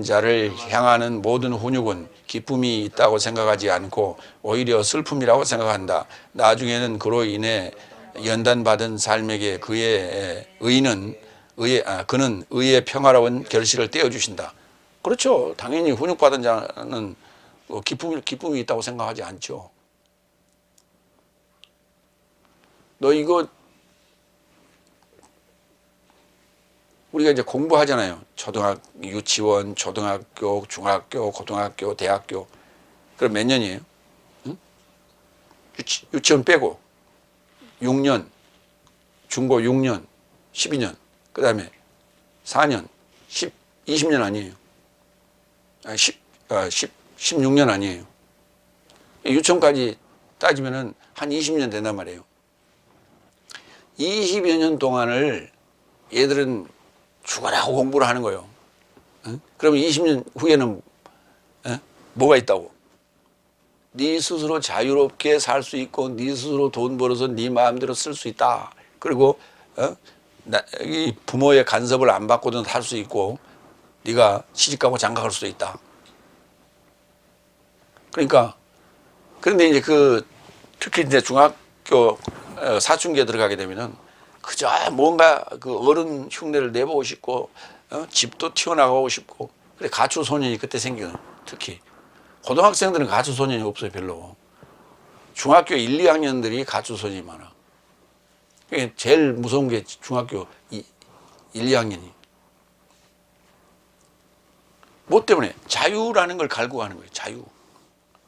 자를 향하는 모든 훈육은 기쁨이 있다고 생각하지 않고 오히려 슬픔이라고 생각한다. 나중에는 그로 인해 연단받은 삶에게 그는 의의 평화로운 결실을 떼어주신다. 그렇죠. 당연히 훈육받은 자는 기쁨이 있다고 생각하지 않죠. 너 이거 우리가 이제 공부하잖아요. 유치원, 초등학교, 중학교, 고등학교, 대학교. 그럼 몇 년이에요? 응? 유치원 빼고 6년, 중고 6년, 12년, 그 다음에 4년, 20년 아니에요. 16년 아니에요. 유치원까지 따지면은 한 20년 된단 말이에요. 20여 년 동안을 얘들은 죽어라고 공부를 하는 거예요. 그러면 20년 후에는 뭐가 있다고? 네 스스로 자유롭게 살 수 있고 네 스스로 돈 벌어서 네 마음대로 쓸 수 있다. 그리고 이 부모의 간섭을 안 받고도 살 수 있고 네가 시집가고 장가갈 수도 있다. 그러니까 그런데 이제 특히 이제 중학교 사춘기에 들어가게 되면은 그저 뭔가 그 어른 흉내를 내보고 싶고 집도 튀어나가고 싶고 그래 가출소년이 그때 생겨요. 특히 고등학생들은 가출소년이 없어요. 별로. 중학교 1, 2학년들이 가출소년이 많아. 그게 제일 무서운 게 중학교 1, 2학년이. 뭐 때문에? 자유라는 걸 갈구고 하는 거예요. 자유.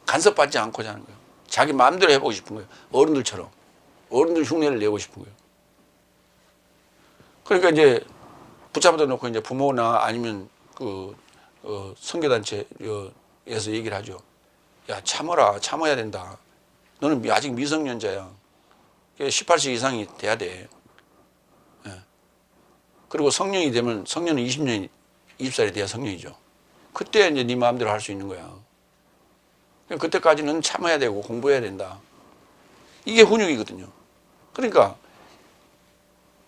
간섭받지 않고자 하는 거예요. 자기 마음대로 해보고 싶은 거예요. 어른들처럼. 어른들 흉내를 내고 싶은 거예요. 그러니까 이제 붙잡아다 놓고 이제 부모나 아니면 선교단체에서 얘기를 하죠. 야, 참아야 된다. 너는 아직 미성년자야. 18세 이상이 돼야 돼. 예. 그리고 성년이 되면 성년은 20살이 돼야 성년이죠. 그때 이제 네 마음대로 할 수 있는 거야. 그때까지는 참아야 되고 공부해야 된다. 이게 훈육이거든요. 그러니까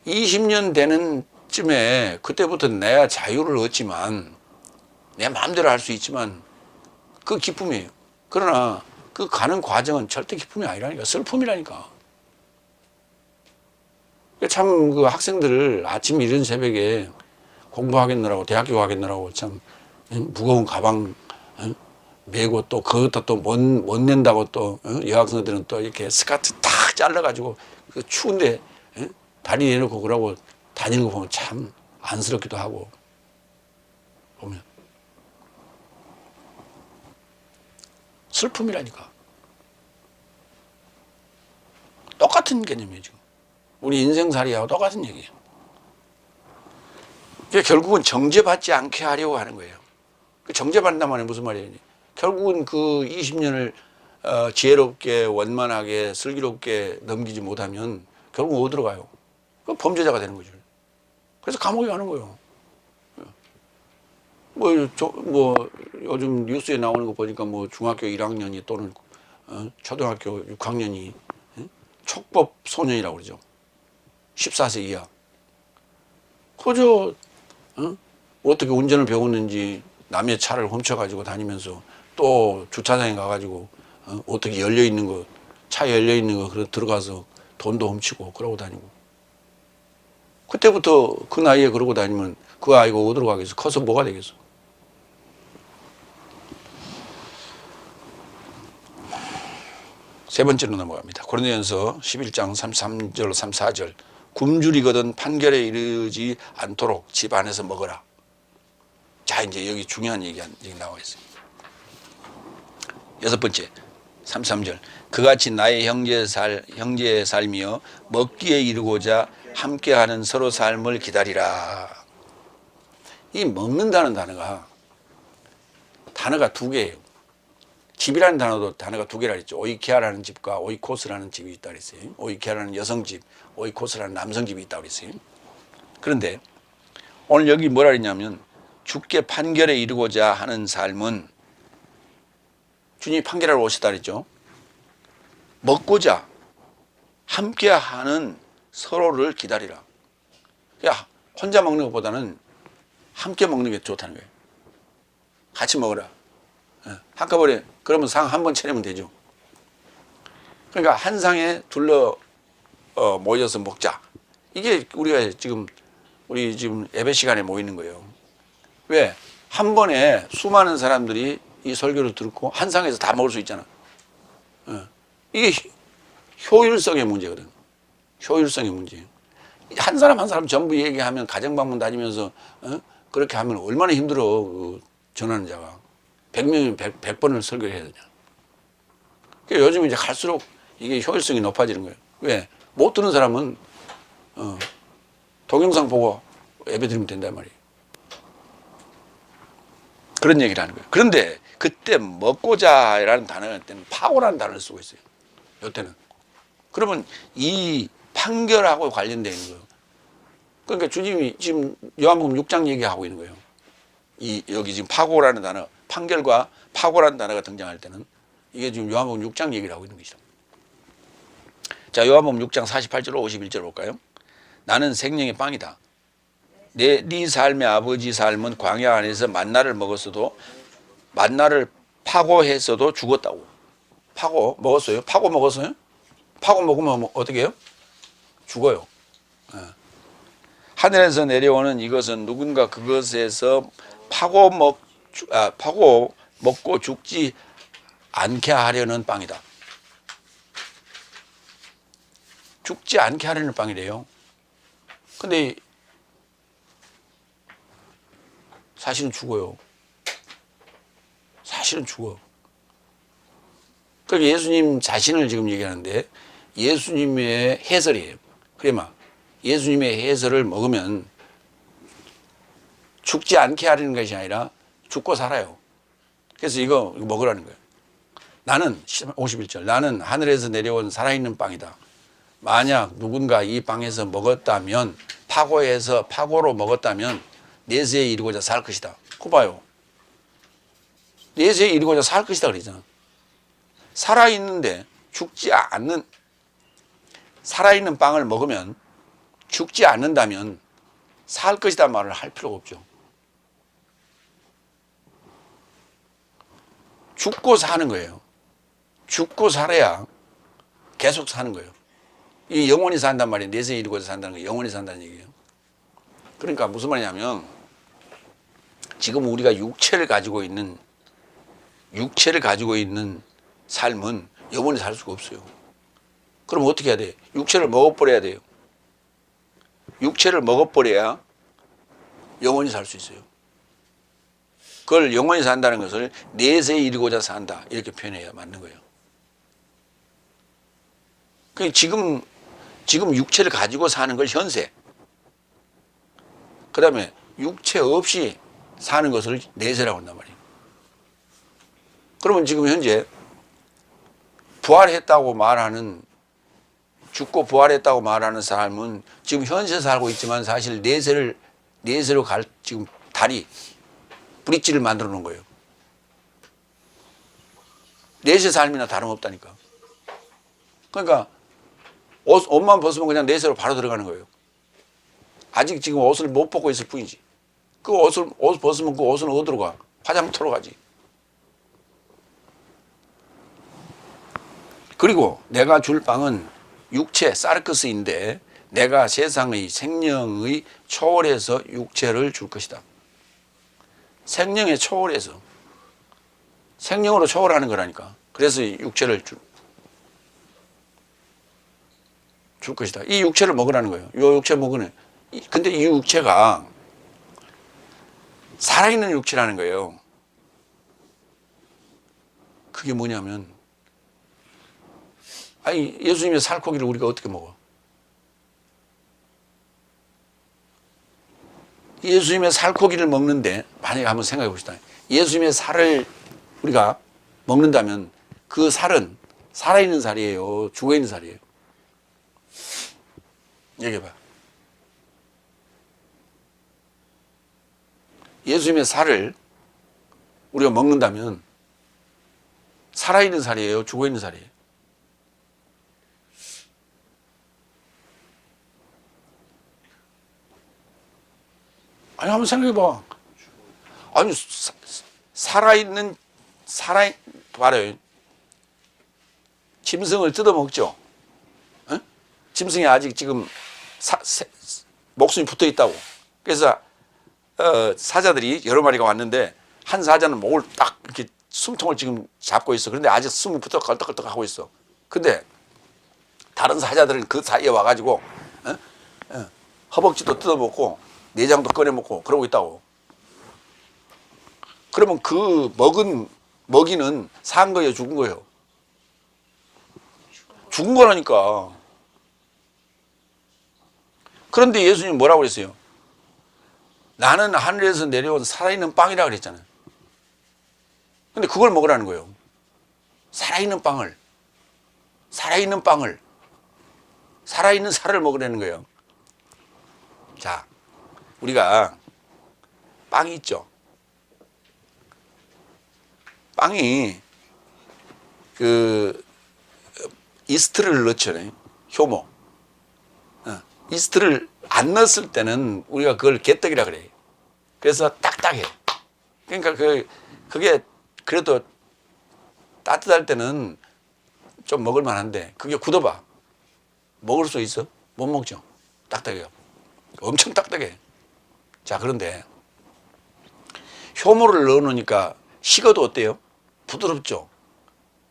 20년 되는 쯤에 그때부터 내가 자유를 얻지만 내 마음대로 할 수 있지만 그 기쁨이에요. 그러나 그 가는 과정은 절대 기쁨이 아니라니까. 슬픔이라니까. 참 그 학생들을 아침 이른 새벽에 공부하겠느라고 대학교 가겠느라고 참 무거운 가방 메고 또 그것도 또 못 낸다고 또 여학생들은 또 이렇게 스커트 탁 잘라가지고 그 추운데 다리 내놓고 그러고 다니는 거 보면 참 안쓰럽기도 하고 보면 슬픔이라니까. 똑같은 개념이에요 지금. 우리 인생살이하고 똑같은 얘기예요. 결국은 정죄받지 않게 하려고 하는 거예요. 정죄받는단 말이 무슨 말이에요? 결국은 그 20년을 지혜롭게 원만하게 슬기롭게 넘기지 못하면 결국 어디로 가요? 범죄자가 되는 거죠. 그래서 감옥에 가는 거예요. 요즘 뉴스에 나오는 거 보니까 중학교 1학년이 또는 초등학교 6학년이 촉법 소년이라고 그러죠. 14세 이하. 그저 어떻게 운전을 배웠는지 남의 차를 훔쳐가지고 다니면서 또 주차장에 가가지고 어떻게 차 열려있는 거 들어가서 돈도 훔치고 그러고 다니고. 그때부터 그 나이에 그러고 다니면 그 아이가 어디로 가겠어? 커서 뭐가 되겠어? 세 번째로 넘어갑니다. 고린도전서 11장 33절 34절 굶주리거든 판결에 이르지 않도록 집 안에서 먹어라. 자, 이제 여기 중요한 얘기 나와 있어요. 여섯 번째 33절 그같이 나의 형제의 삶이여 먹기에 이르고자 함께하는 서로 삶을 기다리라. 이 먹는다는 단어가 두 개예요. 집이라는 단어가 두 개라 했죠. 오이케아라는 집과 오이코스라는 집이 있다 그랬어요. 오이케아라는 여성집, 오이코스라는 남성집이 있다 그랬어요. 그런데 오늘 여기 뭐라 그랬냐면 주께 판결에 이르고자 하는 삶은 주님이 판결하러 오시다 그랬죠. 먹고자 함께하는 서로를 기다리라. 야, 혼자 먹는 것보다는 함께 먹는 게 좋다는 거예요. 같이 먹으라. 한꺼번에 그러면 상 한 번 차리면 되죠. 그러니까 한 상에 둘러 모여서 먹자. 이게 우리가 지금 우리 지금 예배 시간에 모이는 거예요. 왜? 한 번에 수많은 사람들이 이 설교를 듣고 한 상에서 다 먹을 수 있잖아. 이게 효율성의 문제거든. 효율성의 문제. 한 사람 한 사람 전부 얘기하면 가정방문 다니면서 그렇게 하면 얼마나 힘들어. 그 전하는 자가 100명이면 100번을 설교를 해야 되냐. 그러니까 요즘 이제 갈수록 이게 효율성이 높아지는 거예요. 왜? 못 듣는 사람은 동영상 보고 예배 드리면 된단 말이에요. 그런 얘기를 하는 거예요. 그런데 그때 먹고자라는 단어는 때는 파고라는 단어를 쓰고 있어요. 요때는. 그러면 이 판결하고 관련되어 있는 거예요. 그러니까 주님이 지금 요한복음 6장 얘기하고 있는 거예요. 여기 지금 파고라는 단어, 판결과 파고라는 단어가 등장할 때는 이게 지금 요한복음 6장 얘기를 하고 있는 것이죠. 자, 요한복음 6장 48절 51절 볼까요? 나는 생명의 빵이다. 네 삶의 아버지 삶은 광야 안에서 만나를 먹었어도 만나를 파고했어도 죽었다고. 파고 먹었어요? 파고 먹었어요? 파고 먹으면 어떻게 해요? 죽어요. 하늘에서 내려오는 이것은 누군가 그것에서 파고 먹고 죽지 않게 하려는 빵이다. 죽지 않게 하려는 빵이래요. 근데 사실은 죽어요. 사실은 죽어. 그러니까 예수님 자신을 지금 얘기하는데 예수님의 해설이에요. 그래마 예수님의 해설을 먹으면 죽지 않게 하려는 것이 아니라 죽고 살아요. 그래서 이거 먹으라는 거예요. 나는 51절 나는 하늘에서 내려온 살아있는 빵이다. 만약 누군가 이 빵에서 먹었다면 파고로 먹었다면 내세에 이르고자 살 것이다. 그거 봐요. 내세에 이르고자 살 것이다 그러잖아. 살아있는데 죽지 않는 살아있는 빵을 먹으면 죽지 않는다면 살 것이다 말을 할 필요가 없죠. 죽고 사는 거예요. 죽고 살아야 계속 사는 거예요. 이 영원히 산단 말이에요. 내세에 이르고자 산다는 게 영원히 산다는 얘기예요. 그러니까 무슨 말이냐면 지금 우리가 육체를 가지고 있는 삶은 영원히 살 수가 없어요. 그럼 어떻게 해야 돼요? 육체를 먹어버려야 돼요. 육체를 먹어버려야 영원히 살 수 있어요. 그걸 영원히 산다는 것을 내세에 이르고자 산다 이렇게 표현해야 맞는 거예요. 그러니까 지금 육체를 가지고 사는 걸 현세, 그 다음에 육체 없이 사는 것을 내세라고 한단 말이에요. 그러면 지금 현재 부활했다고 말하는, 죽고 부활했다고 말하는 사람은 지금 현세 살고 있지만 사실 내세로 갈 지금 다리, 브릿지를 만들어 놓은 거예요. 내세 삶이나 다름없다니까. 그러니까 옷만 벗으면 그냥 내세로 바로 들어가는 거예요. 아직 지금 옷을 못 벗고 있을 뿐이지. 옷 벗으면 그 옷은 어디로 가? 화장터로 가지. 그리고 내가 줄 빵은 육체, 사르크스인데 내가 세상의 생명의 초월해서 육체를 줄 것이다. 생명의 초월해서. 생명으로 초월하는 거라니까. 그래서 육체를 줄 것이다. 이 육체를 먹으라는 거예요. 이 육체 먹으네. 근데 이 육체가 살아있는 육체라는 거예요. 그게 뭐냐면, 아니, 예수님의 살코기를 우리가 어떻게 먹어? 예수님의 살코기를 먹는데, 만약에 한번 생각해 봅시다. 예수님의 살을 우리가 먹는다면 그 살은 살아있는 살이에요? 죽어있는 살이에요? 얘기해봐. 예수님의 살을 우리가 먹는다면 살아있는 살이에요? 죽어있는 살이에요? 아니, 한번 생각해봐. 아니, 봐라요. 짐승을 뜯어먹죠? 어? 짐승이 아직 지금 목숨이 붙어 있다고. 그래서 사자들이 여러 마리가 왔는데 한 사자는 목을 딱 이렇게 숨통을 지금 잡고 있어. 그런데 아직 숨이 붙어 걸떡걸떡 하고 있어. 근데 다른 사자들은 그 사이에 와가지고 허벅지도 뜯어먹고 내장도 꺼내먹고 그러고 있다고. 그러면 그 먹이는 산 거예요, 죽은 거예요? 죽은 거라니까. 그런데 예수님 뭐라고 그랬어요? 나는 하늘에서 내려온 살아있는 빵이라고 그랬잖아요. 근데 그걸 먹으라는 거예요. 살아있는 빵을, 살아있는 살을 먹으라는 거예요. 자, 우리가 빵이 있죠. 빵이 이스트를 넣잖아요. 효모. 이스트를 안 넣었을 때는 우리가 그걸 개떡이라 그래요. 그래서 딱딱해. 그러니까 그게 그래도 따뜻할 때는 좀 먹을 만한데 그게 굳어봐. 먹을 수 있어? 못 먹죠. 딱딱해요. 엄청 딱딱해. 자, 그런데 효모를 넣어 놓으니까 식어도 어때요? 부드럽죠.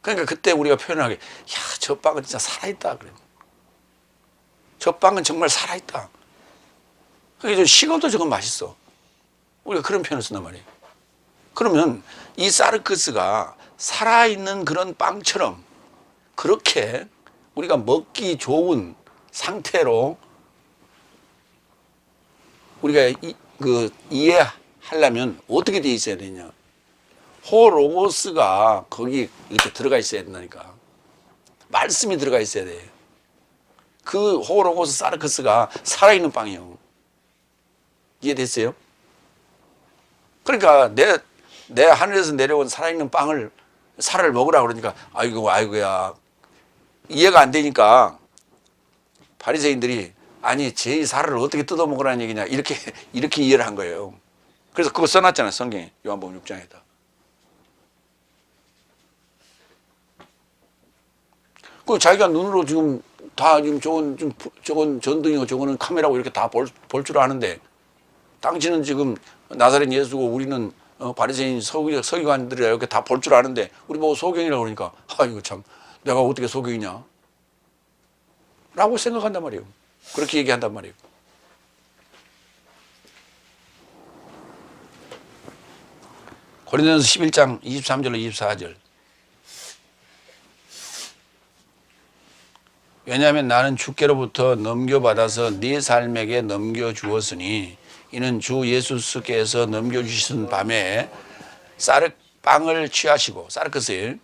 그러니까 그때 우리가 표현하게, 야, 저 빵은 진짜 살아있다 그래. 저 빵은 정말 살아있다. 그게 좀 식어도 저건 맛있어. 우리가 그런 표현을 쓴단 말이에요. 그러면 이 사르크스가 살아있는 그런 빵처럼 그렇게 우리가 먹기 좋은 상태로 우리가 이해하려면 어떻게 돼 있어야 되냐? 호로고스가 거기 이렇게 들어가 있어야 된다니까. 말씀이 들어가 있어야 돼. 그 호로고스 사르크스가 살아있는 빵이에요. 이해됐어요? 그러니까 내 하늘에서 내려온 살아있는 살을 먹으라 그러니까 아이고야 이해가 안 되니까 바리새인들이 아니 제 살을 어떻게 뜯어 먹으라는 얘기냐 이렇게 이해를 한 거예요. 그래서 그거 써놨잖아요, 성경에. 요한복음 6장에다. 그 자기가 눈으로 지금 다 지금 저건 전등이고 저거는 카메라고 이렇게 다 볼 줄 아는데 당신은 지금 나사렛 예수고 우리는 바리새인 서기관들이 이렇게 다 볼 줄 아는데 우리 보고 소경이라고 그러니까 아이고 참 내가 어떻게 소경이냐 라고 생각한단 말이에요. 그렇게 얘기한단 말이에요. 고린도전서 11장 23절로 24절. 왜냐하면 나는 주께로부터 넘겨받아서 네 삶에게 넘겨주었으니 이는 주 예수께서 넘겨주신 밤에 빵을 취하시고 사르크스에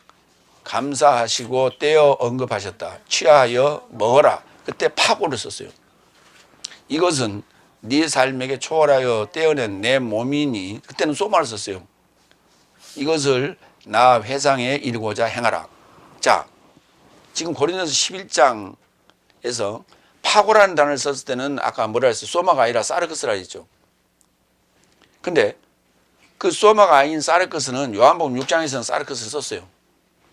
감사하시고 떼어 언급하셨다. 취하여 먹어라. 그때 파고를 썼어요. 이것은 네 삶에게 초월하여 떼어낸 내 몸이니 그때는 소마를 썼어요. 이것을 나 회상에 이루고자 행하라. 자, 지금 고린도서 11장에서 파고라는 단어를 썼을 때는 아까 뭐라 했어요? 소마가 아니라 사르크스라 했죠. 근데 그 소마가 아닌 사르크스는 요한복음 6장에서는 사르크스를 썼어요.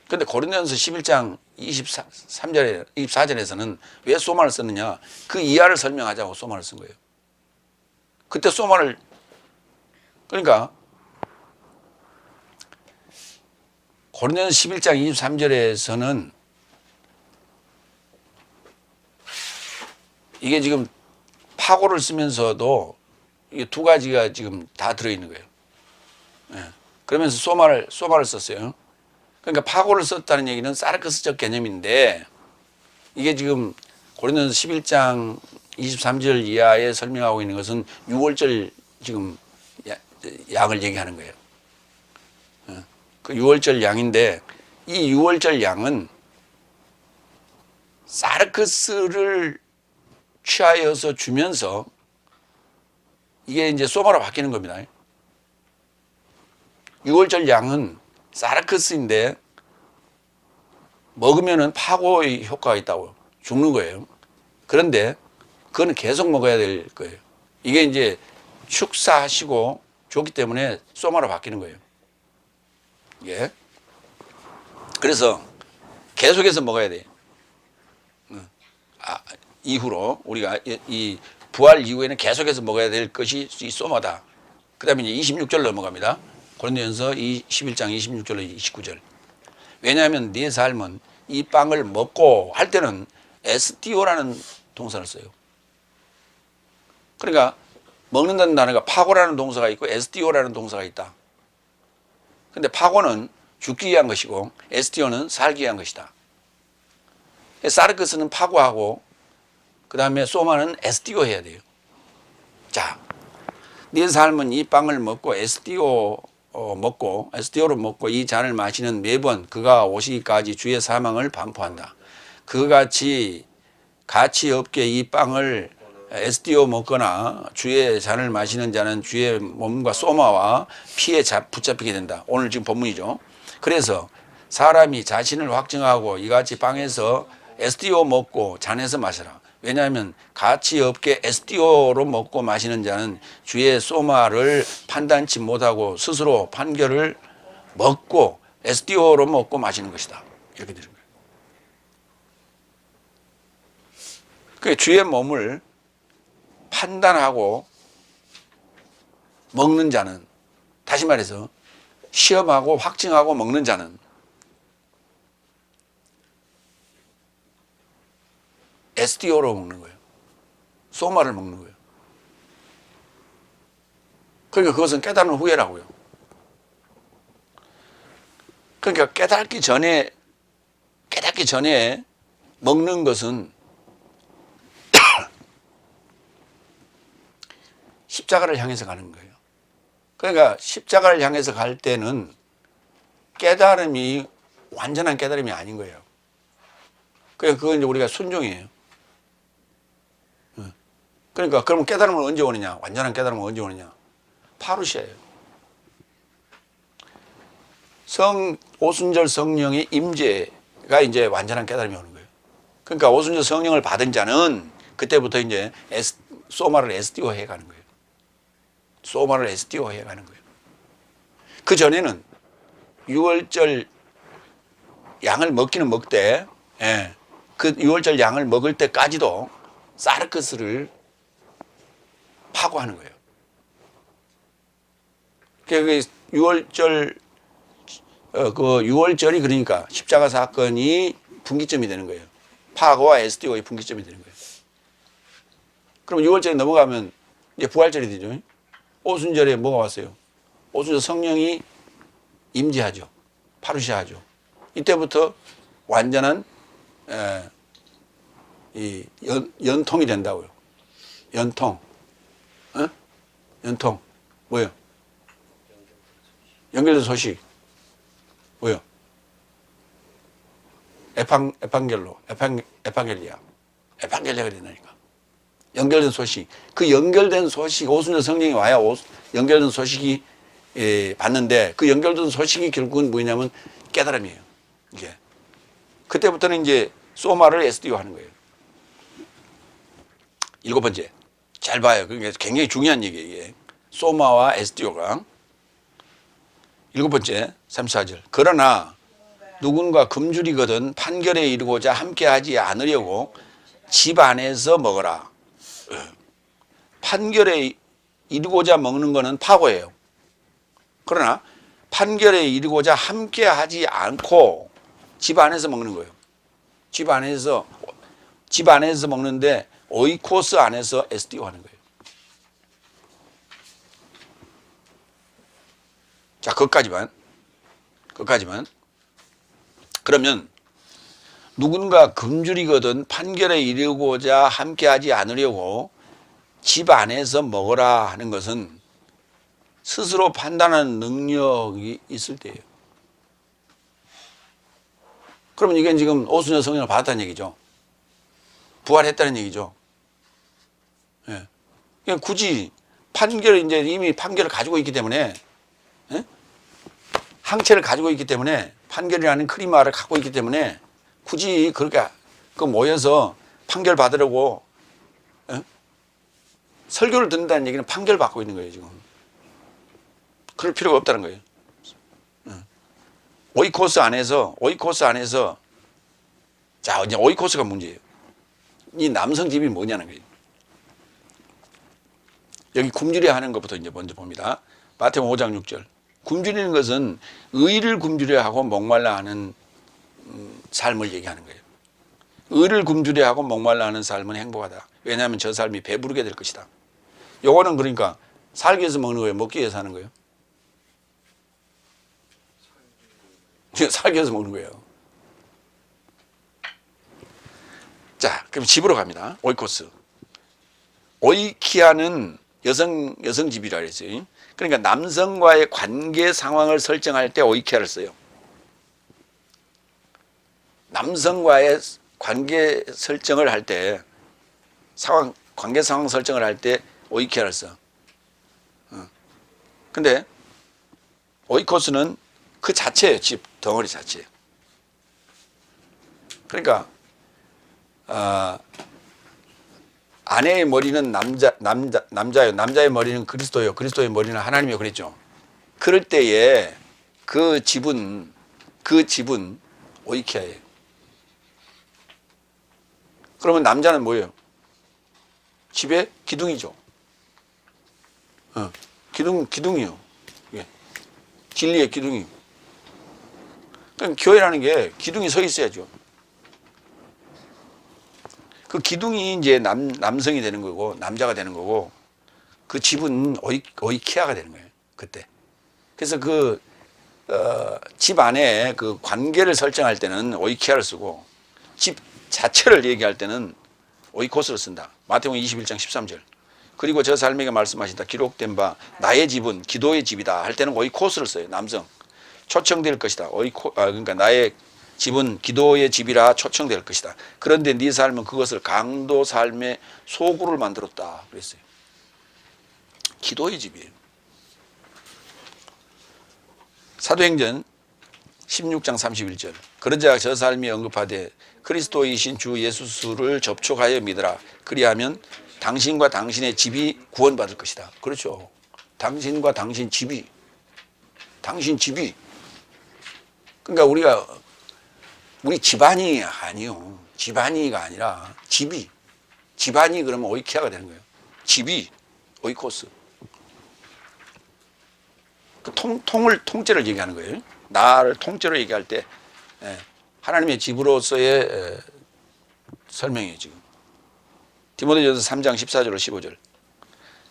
근데 고린도전서 11장 24절에서는 왜 소마를 썼느냐? 그 이하를 설명하자고 소마를 쓴 거예요. 그때 소마를 그러니까 고린도전서 11장 23절에서는 이게 지금 파고를 쓰면서도 이게 두 가지가 지금 다 들어있는 거예요. 예. 그러면서 소마를 썼어요. 그러니까 파고를 썼다는 얘기는 사르크스적 개념인데 이게 지금 고린도전서 11장 23절 이하에 설명하고 있는 것은 6월절 지금 양을 얘기하는 거예요. 예. 그 6월절 양인데 이 6월절 양은 사르크스를 취하여서 주면서 이게 이제 소마로 바뀌는 겁니다. 유월절 양은 사르크스인데 먹으면은 파고의 효과가 있다고 죽는 거예요. 그런데 그거는 계속 먹어야 될 거예요. 이게 이제 축사하시고 좋기 때문에 소마로 바뀌는 거예요. 예. 그래서 계속해서 먹어야 돼요. 이후로 우리가 이 부활 이후에는 계속해서 먹어야 될 것이 이 소마다. 그 다음에 이제 26절 넘어갑니다. 고린도전서 11장 26절로 29절. 왜냐하면 네 삶은 이 빵을 먹고 할 때는 STO라는 동사를 써요. 그러니까 먹는다는 단어가 파고라는 동사가 있고 STO라는 동사가 있다. 근데 파고는 죽기 위한 것이고 STO는 살기 위한 것이다. 사르크스는 파고하고 그 다음에 소마는 STO 해야 돼요. 자, 네 삶은 이 빵을 먹고 STO로 먹고 이 잔을 마시는 매번 그가 오시기까지 주의 사망을 반포한다. 그같이 가치 없게 이 빵을 STO 먹거나 주의 잔을 마시는 자는 주의 몸과 소마와 피에 붙잡히게 된다. 오늘 지금 본문이죠. 그래서 사람이 자신을 확증하고 이같이 빵에서 STO 먹고 잔에서 마셔라. 왜냐하면 가치 없게 STO로 먹고 마시는 자는 주의 소마를 판단치 못하고 스스로 판결을 먹고 STO로 먹고 마시는 것이다. 이렇게 되는 거예요. 그러니까 주의 몸을 판단하고 먹는 자는, 다시 말해서 시험하고 확증하고 먹는 자는 STO로 먹는 거예요. 소마를 먹는 거예요. 그러니까 그것은 깨달은 후에라고요. 그러니까 깨닫기 전에 먹는 것은 십자가를 향해서 가는 거예요. 그러니까 십자가를 향해서 갈 때는 깨달음이 완전한 깨달음이 아닌 거예요. 그러니까 그건 이제 우리가 순종이에요. 그러니까 그러면 깨달음은 언제 오느냐? 완전한 깨달음은 언제 오느냐? 파루시아예요. 오순절 성령의 임재가 이제 완전한 깨달음이 오는 거예요. 그러니까 오순절 성령을 받은 자는 그때부터 이제 소마를 STO 해 가는 거예요. 소마를 STO 해 가는 거예요. 그 전에는 6월절 양을 먹기는 먹되, 그 6월절 양을 먹을 때까지도 사르크스를 파고하는 거예요. 그 6월절, 그 6월절이 그러니까 십자가 사건이 분기점이 되는 거예요. 파고와 STO의 분기점이 되는 거예요. 그럼 6월절이 넘어가면 이제 부활절이 되죠. 오순절에 뭐가 왔어요? 오순절 성령이 임재하죠. 파루시아하죠. 이때부터 완전한 이 연통이 된다고요. 연통. 연통. 뭐요? 연결된 소식. 뭐요? 에판겔리아가 된다니까. 연결된 소식. 그 연결된 소식, 오순절 성령이 와야 연결된 소식이 받는데, 그 연결된 소식이 결국은 뭐냐면 깨달음이에요. 이게. 그때부터는 이제 소마를 STO 하는 거예요. 7번째. 잘 봐요. 그게 굉장히 중요한 얘기예요. 이게. 소마와 STO가. 7번째, 34절. 그러나 누군가 금줄이거든 판결에 이르고자 함께하지 않으려고 집 안에서 먹어라. 판결에 이르고자 먹는 거는 파고예요. 그러나 판결에 이르고자 함께하지 않고 집 안에서 먹는 거예요. 집 안에서 먹는데 오이코스 안에서 STO 하는 거예요. 자, 그것까지만. 그러면 누군가 금줄이거든 판결에 이르고자 함께하지 않으려고 집 안에서 먹어라 하는 것은 스스로 판단하는 능력이 있을 때예요. 그러면 이게 지금 오순절 성령을 받았다는 얘기죠. 부활했다는 얘기죠. 예. 그냥 굳이 이제 이미 판결을 가지고 있기 때문에, 예? 항체를 가지고 있기 때문에 판결이라는 크리마를 갖고 있기 때문에 굳이 그렇게 모여서 판결 받으려고 설교를 듣는다는 얘기는 판결 받고 있는 거예요 지금. 그럴 필요가 없다는 거예요. 오이코스 안에서 자 이제 오이코스가 문제예요. 이 남성 집이 뭐냐는 거예요. 여기 굶주려 하는 것부터 이제 먼저 봅니다. 마태복음 5장 6절. 굶주리는 것은 의를 굶주려 하고 목말라 하는 삶을 얘기하는 거예요. 의를 굶주려 하고 목말라 하는 삶은 행복하다. 왜냐하면 저 삶이 배부르게 될 것이다. 요거는 그러니까 살기 위해서 먹는 거예요? 먹기 위해서 하는 거예요? 살기 위해서 먹는 거예요. 자, 그럼 집으로 갑니다. 오이코스. 오이키아는 여성 집이라 그랬어요. 그러니까 남성과의 관계 상황을 설정할 때 오이키아를 써요. 남성과의 관계 설정을 할 때 관계 상황 설정을 할 때 오이키아를 써. 근데 오이코스는 그 자체예요. 집 덩어리 자체. 그러니까 아내의 머리는 남자예요. 남자의 머리는 그리스도예요. 그리스도의 머리는 하나님이요. 그랬죠. 그럴 때에 그 집은 오이키아예요. 그러면 남자는 뭐예요? 집의 기둥이죠. 기둥이요. 예. 진리의 기둥이요. 그러니까 교회라는 게 기둥이 서 있어야죠. 그 기둥이 이제 남성이 되는 거고 남자가 되는 거고 그 집은 오이키아가 되는 거예요. 그때. 그래서 집 안에 그 관계를 설정할 때는 오이키아를 쓰고 집 자체를 얘기할 때는 오이코스를 쓴다. 마태복음 21장 13절. 그리고 저 삶에게 말씀하신다. 기록된 바 나의 집은 기도의 집이다 할 때는 오이코스를 써요. 남성. 초청될 것이다. 그러니까 나의 집은 기도의 집이라 초청될 것이다. 그런데 네 삶은 그것을 강도 삶의 소굴을 만들었다 그랬어요. 기도의 집이에요. 사도행전 16장 31절. 그러자 저 삶이 언급하되 그리스도이신 주 예수를 접촉하여 믿으라. 그리하면 당신과 당신의 집이 구원받을 것이다. 그렇죠. 당신과 당신 집이. 그러니까 우리 집안이 아니요. 집안이가 아니라 집이. 집안이 그러면 오이키아가 되는 거예요. 집이 오이코스. 그 통째를 얘기하는 거예요. 나를 통째로 얘기할 때 하나님의 집으로서의 설명이에요. 지금 디모데전서 3장 14절로 15절.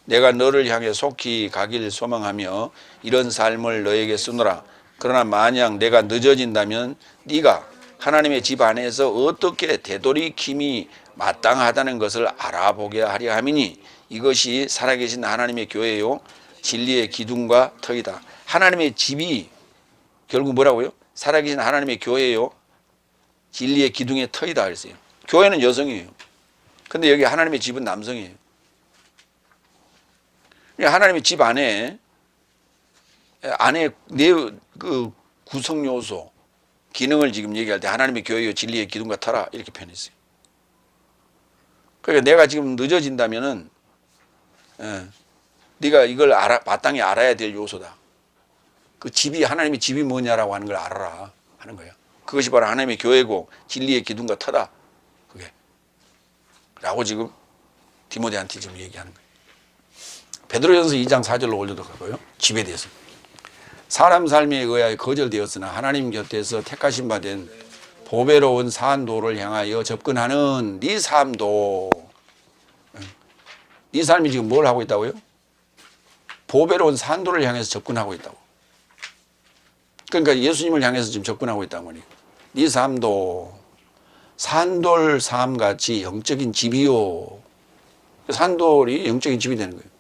내가 너를 향해 속히 가길 소망하며 이런 삶을 너에게 쓰노라. 그러나 만약 내가 늦어진다면 네가 하나님의 집 안에서 어떻게 되돌이킴이 마땅하다는 것을 알아보게 하려 함이니 이것이 살아계신 하나님의 교회요 진리의 기둥과 터이다. 하나님의 집이 결국 뭐라고요? 살아계신 하나님의 교회요 진리의 기둥의 터이다 그랬어요. 교회는 여성이에요. 근데 여기 하나님의 집은 남성이에요. 하나님의 집 안에 그 구성 요소 기능을 지금 얘기할 때 하나님의 교회요 진리의 기둥과 터라 이렇게 표현했어요. 그러니까 내가 지금 늦어진다면은 네가 이걸 마땅히 알아야 될 요소다. 그 집이 하나님의 집이 뭐냐라고 하는 걸 알아라 하는 거예요. 그것이 바로 하나님의 교회고 진리의 기둥과 터다. 그게 라고 지금 디모데한테 지금 얘기하는 거예요. 베드로전서 2장 4절로 올려도가고요. 집에 대해서 사람 삶에 의하여 거절되었으나 하나님 곁에서 택하신 바 된 보배로운 산도를 향하여 접근하는 네 삶도 네 삶이 지금 뭘 하고 있다고요? 보배로운 산도를 향해서 접근하고 있다고. 그러니까 예수님을 향해서 지금 접근하고 있다는 거니. 네 삶도 산돌 삶같이 영적인 집이요. 산돌이 영적인 집이 되는 거예요.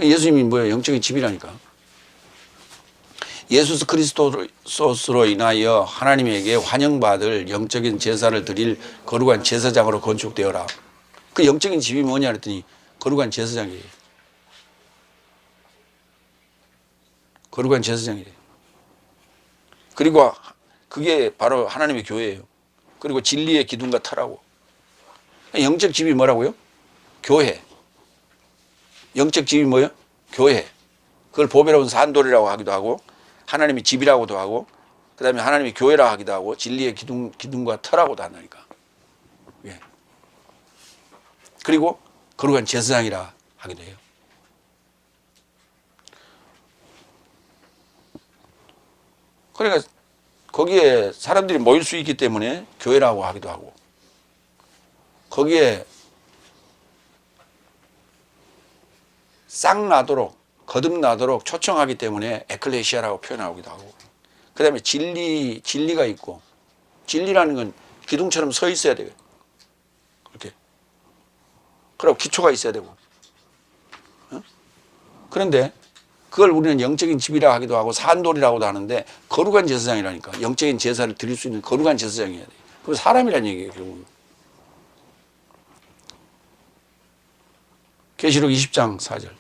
예수님이 뭐예요? 영적인 집이라니까. 예수 그리스도로 인하여 하나님에게 환영받을 영적인 제사를 드릴 거룩한 제사장으로 건축되어라. 그 영적인 집이 뭐냐 그랬더니 거룩한 제사장이에요. 거룩한 제사장이래요. 그리고 그게 바로 하나님의 교회예요. 그리고 진리의 기둥과 터라고. 영적 집이 뭐라고요? 교회. 영적 집이 뭐예요? 교회. 그걸 보배로운 산돌이라고 하기도 하고 하나님의 집이라고도 하고 그 다음에 하나님의 교회라고 하기도 하고 진리의 기둥과 터라고도 하니까. 예. 그리고 거룩한 제사장이라 하기도 해요. 그러니까 거기에 사람들이 모일 수 있기 때문에 교회라고 하기도 하고 거기에 싹나도록 거듭나도록 초청하기 때문에 에클레시아라고 표현하기도 하고 그 다음에 진리가 있고 진리라는 건 기둥처럼 서 있어야 돼요. 그렇게. 그리고 기초가 있어야 되고. 그런데 그걸 우리는 영적인 집이라 하기도 하고 산돌이라고도 하는데 거룩한 제사장이라니까. 영적인 제사를 드릴 수 있는 거룩한 제사장이어야 돼요. 그럼 사람이란 얘기예요. 결국은. 계시록 20장 4절.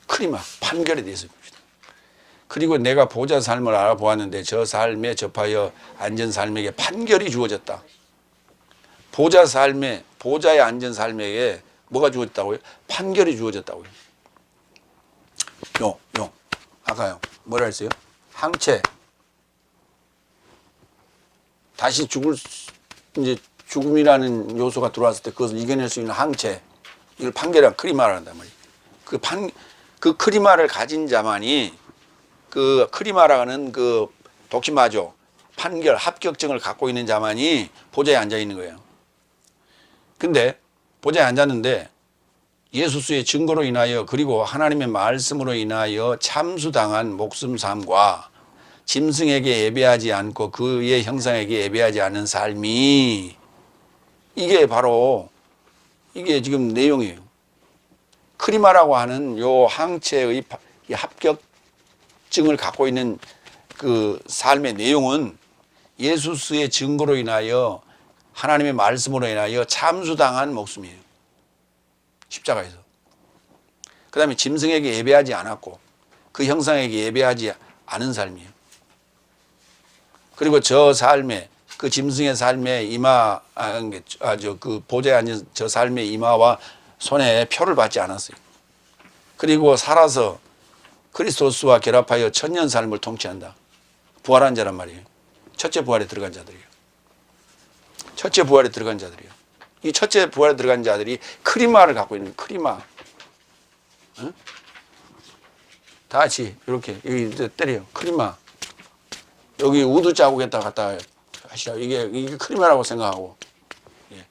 크리마 판결에 대해서 봅시다. 그리고 내가 보좌 삶을 알아보았는데 저 삶에 접하여 앉은 삶에게 판결이 주어졌다. 보좌에 앉은 삶에게 뭐가 주어졌다고요? 판결이 주어졌다고요. 아까요. 뭐라 했어요? 항체. 다시 이제 죽음이라는 요소가 들어왔을 때 그것을 이겨낼 수 있는 항체. 이걸 판결이란 크리마를 한단 말이에요. 그 크리마를 가진 자만이 그 크리마라는 그 독심마조 판결 합격증을 갖고 있는 자만이 보좌에 앉아 있는 거예요. 근데 보좌에 앉았는데 예수스의 증거로 인하여 그리고 하나님의 말씀으로 인하여 참수당한 목숨 삶과 짐승에게 예배하지 않고 그의 형상에게 예배하지 않는 삶이 이게 바로 이게 지금 내용이에요. 크리마라고 하는 요 항체의 합격증을 갖고 있는 그 삶의 내용은 예수스의 증거로 인하여 하나님의 말씀으로 인하여 참수당한 목숨이에요. 십자가에서. 그 다음에 짐승에게 예배하지 않았고 그 형상에게 예배하지 않은 삶이에요. 그리고 저 삶에 그 짐승의 삶에 그 보좌에 앉은 저 삶의 이마와 손에 표를 받지 않았어요. 그리고 살아서 그리스도스와 결합하여 천년 삶을 통치한다. 부활한 자란 말이에요. 첫째 부활에 들어간 자들이에요. 첫째 부활에 들어간 자들이에요. 이 첫째 부활에 들어간 자들이 크리마를 갖고 있는 크리마. 응? 다 같이 이렇게 여기 때려요. 크리마. 여기 우드 자국에다 갖다 하시라. 이게 크리마라고 생각하고. 예.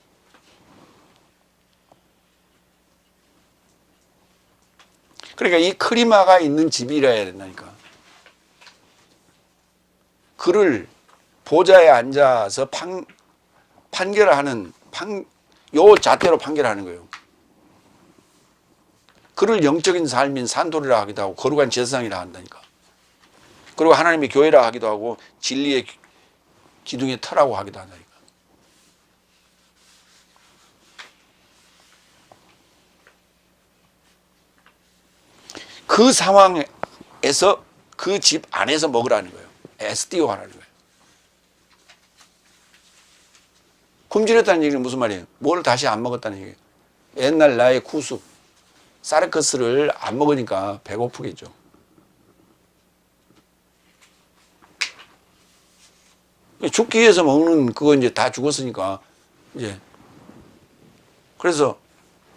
그러니까 이 크리마가 있는 집이라 해야 된다니까. 그를 보좌에 앉아서 판결을 하는 요 잣대로 판결하는 거예요. 그를 영적인 삶인 산돌이라 하기도 하고 거룩한 제사장이라 한다니까. 그리고 하나님의 교회라 하기도 하고 진리의 기둥의 터라고 하기도 한다니까. 그 상황에서 그 집 안에서 먹으라는 거예요. SDO 하라는 거예요. 굶주렸다는 얘기는 무슨 말이에요? 뭘 다시 안 먹었다는 얘기예요. 옛날 나의 구숙, 사르커스를 안 먹으니까 배고프겠죠. 죽기 위해서 먹는 그거 이제 다 죽었으니까 이제 그래서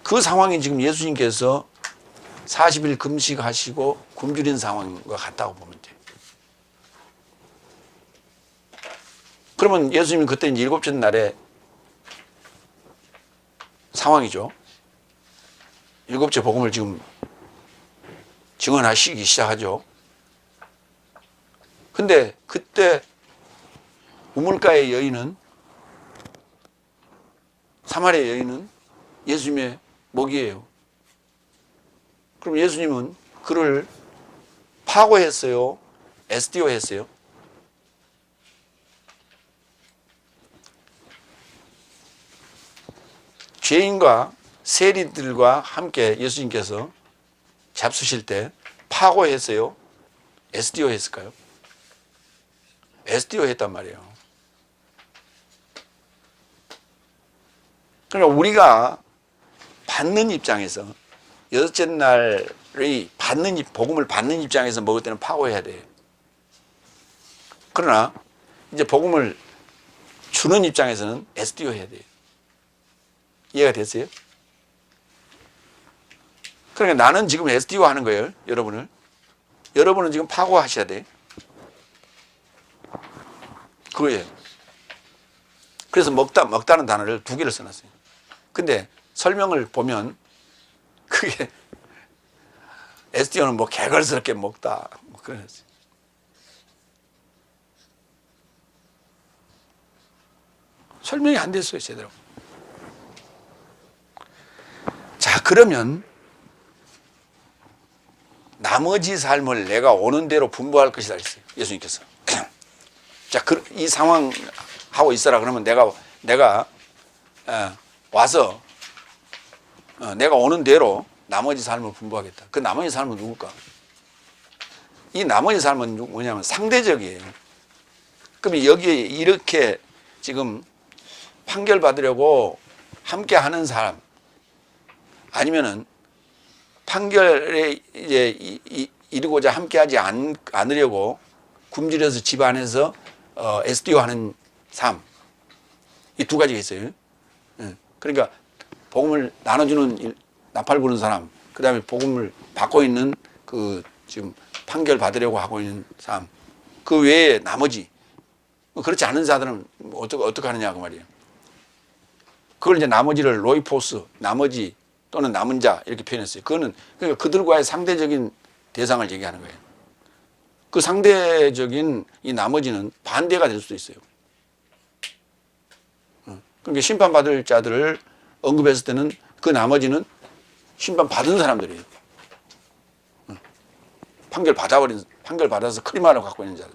그 상황이 지금 예수님께서 40일 금식하시고 굶주린 상황과 같다고 보면 돼요. 그러면 예수님은 그때 이제 일곱째 날에 상황이죠. 일곱째 복음을 지금 증언하시기 시작하죠. 근데 그때 우물가의 여인은 사마리아 여인은 예수님의 먹이에요. 그럼 예수님은 그를 파고했어요? SDO 했어요? 죄인과 세리들과 함께 예수님께서 잡수실 때 파고했어요? SDO 했을까요? SDO 했단 말이에요. 그러니까 우리가 받는 입장에서 여섯째 날의 복음을 받는 입장에서 먹을 때는 파고해야 돼요. 그러나 이제 복음을 주는 입장에서는 SDO 해야 돼요. 이해가 됐어요? 그러니까 나는 지금 SDO 하는 거예요. 여러분은 지금 파고하셔야 돼. 그거예요. 그래서 먹다는 단어를 두 개를 써놨어요. 근데 설명을 보면 그게 SDO는 뭐 개걸스럽게 먹다 뭐 그런 설명이 안 됐어요, 제대로. 자, 그러면 나머지 삶을 내가 오는 대로 분부할 것이다 했어요, 예수님께서. 자, 이 상황 하고 있어라 그러면 내가 와서 내가 오는 대로 나머지 삶을 분부하겠다. 그 나머지 삶은 누굴까? 이 나머지 삶은 뭐냐면 상대적이에요. 그럼 여기에 이렇게 지금 판결 받으려고 함께 하는 사람, 아니면은 판결에 이제 이르고자 함께 하지 않으려고 굶주려서 집 안에서 SDO 하는 삶, 이 두 가지가 있어요. 그러니까 복음을 나눠주는 나팔 부는 사람, 그 다음에 복음을 받고 있는 그 지금 판결 받으려고 하고 있는 삶, 그 외에 나머지 그렇지 않은 자들은 어떻게 하느냐 그 말이에요. 그걸 이제 나머지를 로이포스, 나머지 또는 남은 자 이렇게 표현했어요. 그거는 그러니까 그들과의 상대적인 대상을 얘기하는 거예요. 그 상대적인 이 나머지는 반대가 될 수도 있어요. 그러니까 심판받을 자들을 언급했을 때는 그 나머지는 심판받은 사람들이에요. 판결 받아서 크리마를 갖고 있는 자들.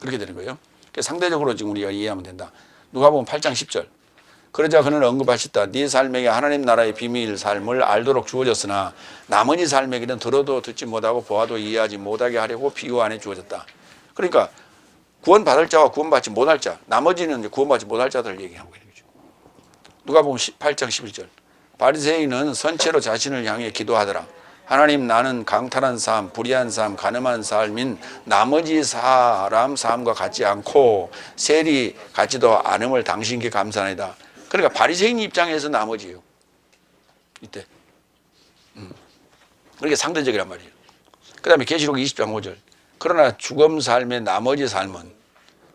그렇게 되는 거예요. 상대적으로 지금 우리가 이해하면 된다. 누가복음 8장 10절. 그러자 그는 언급하셨다. 네 삶에게 하나님 나라의 비밀 삶을 알도록 주어졌으나 나머지 삶에게는 들어도 듣지 못하고 보아도 이해하지 못하게 하려고 비유 안에 주어졌다. 그러니까 구원받을 자와 구원받지 못할 자, 나머지는 이제 구원받지 못할 자들을 얘기하고 있는 거죠. 누가복음 8장 11절. 바리새인은 선체로 자신을 향해 기도하더라. 하나님, 나는 강탈한 삶, 불의한 삶, 가늠한 삶인 나머지 사람 삶과 같지 않고 세리 같지도 않음을 당신께 감사하니다. 그러니까 바리새인 입장에서 나머지예요. 이때. 그러니까 상대적이란 말이에요. 그 다음에 계시록 20장 5절. 그러나 죽음 삶의 나머지 삶은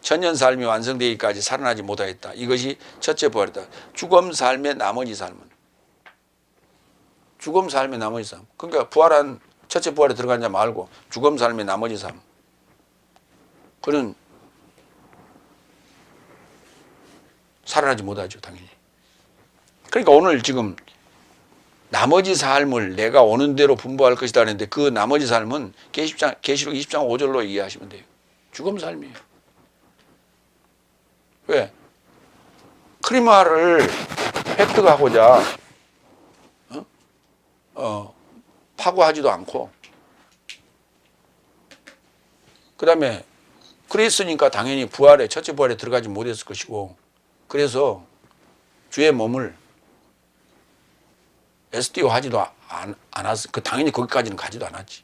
천년 삶이 완성되기까지 살아나지 못하였다. 이것이 첫째 부활이다. 죽음 삶의 나머지 삶은. 죽음 삶의 나머지 삶. 그러니까 부활한 첫째 부활에 들어간 자 말고 죽음 삶의 나머지 삶. 그는 살아나지 못하죠, 당연히. 그러니까 오늘 지금 나머지 삶을 내가 오는 대로 분부할 것이다 하는데 그 나머지 삶은 계시록 20장 5절로 이해하시면 돼요. 죽음 삶이에요. 왜? 크리마를 획득하고자 파고하지도 않고 그 다음에 그랬으니까 당연히 첫째 부활에 들어가지 못했을 것이고 그래서 주의 몸을 SDO 하지도 않았어. 당연히 거기까지는 가지도 않았지.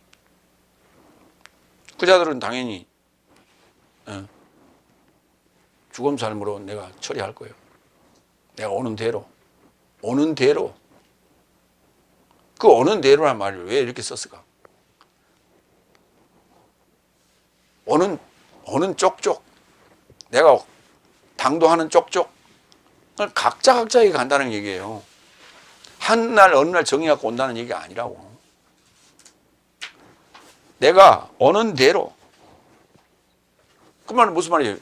그 자들은 당연히 죽음 삶으로 내가 처리할 거예요. 내가 오는 대로. 그 오는 대로란 말을 왜 이렇게 썼을까? 오는 쪽쪽. 내가 당도하는 쪽쪽. 각자에게 간다는 얘기예요. 어느 날 정해갖고 온다는 얘기가 아니라고. 내가 오는 대로. 그 말은 무슨 말이에요?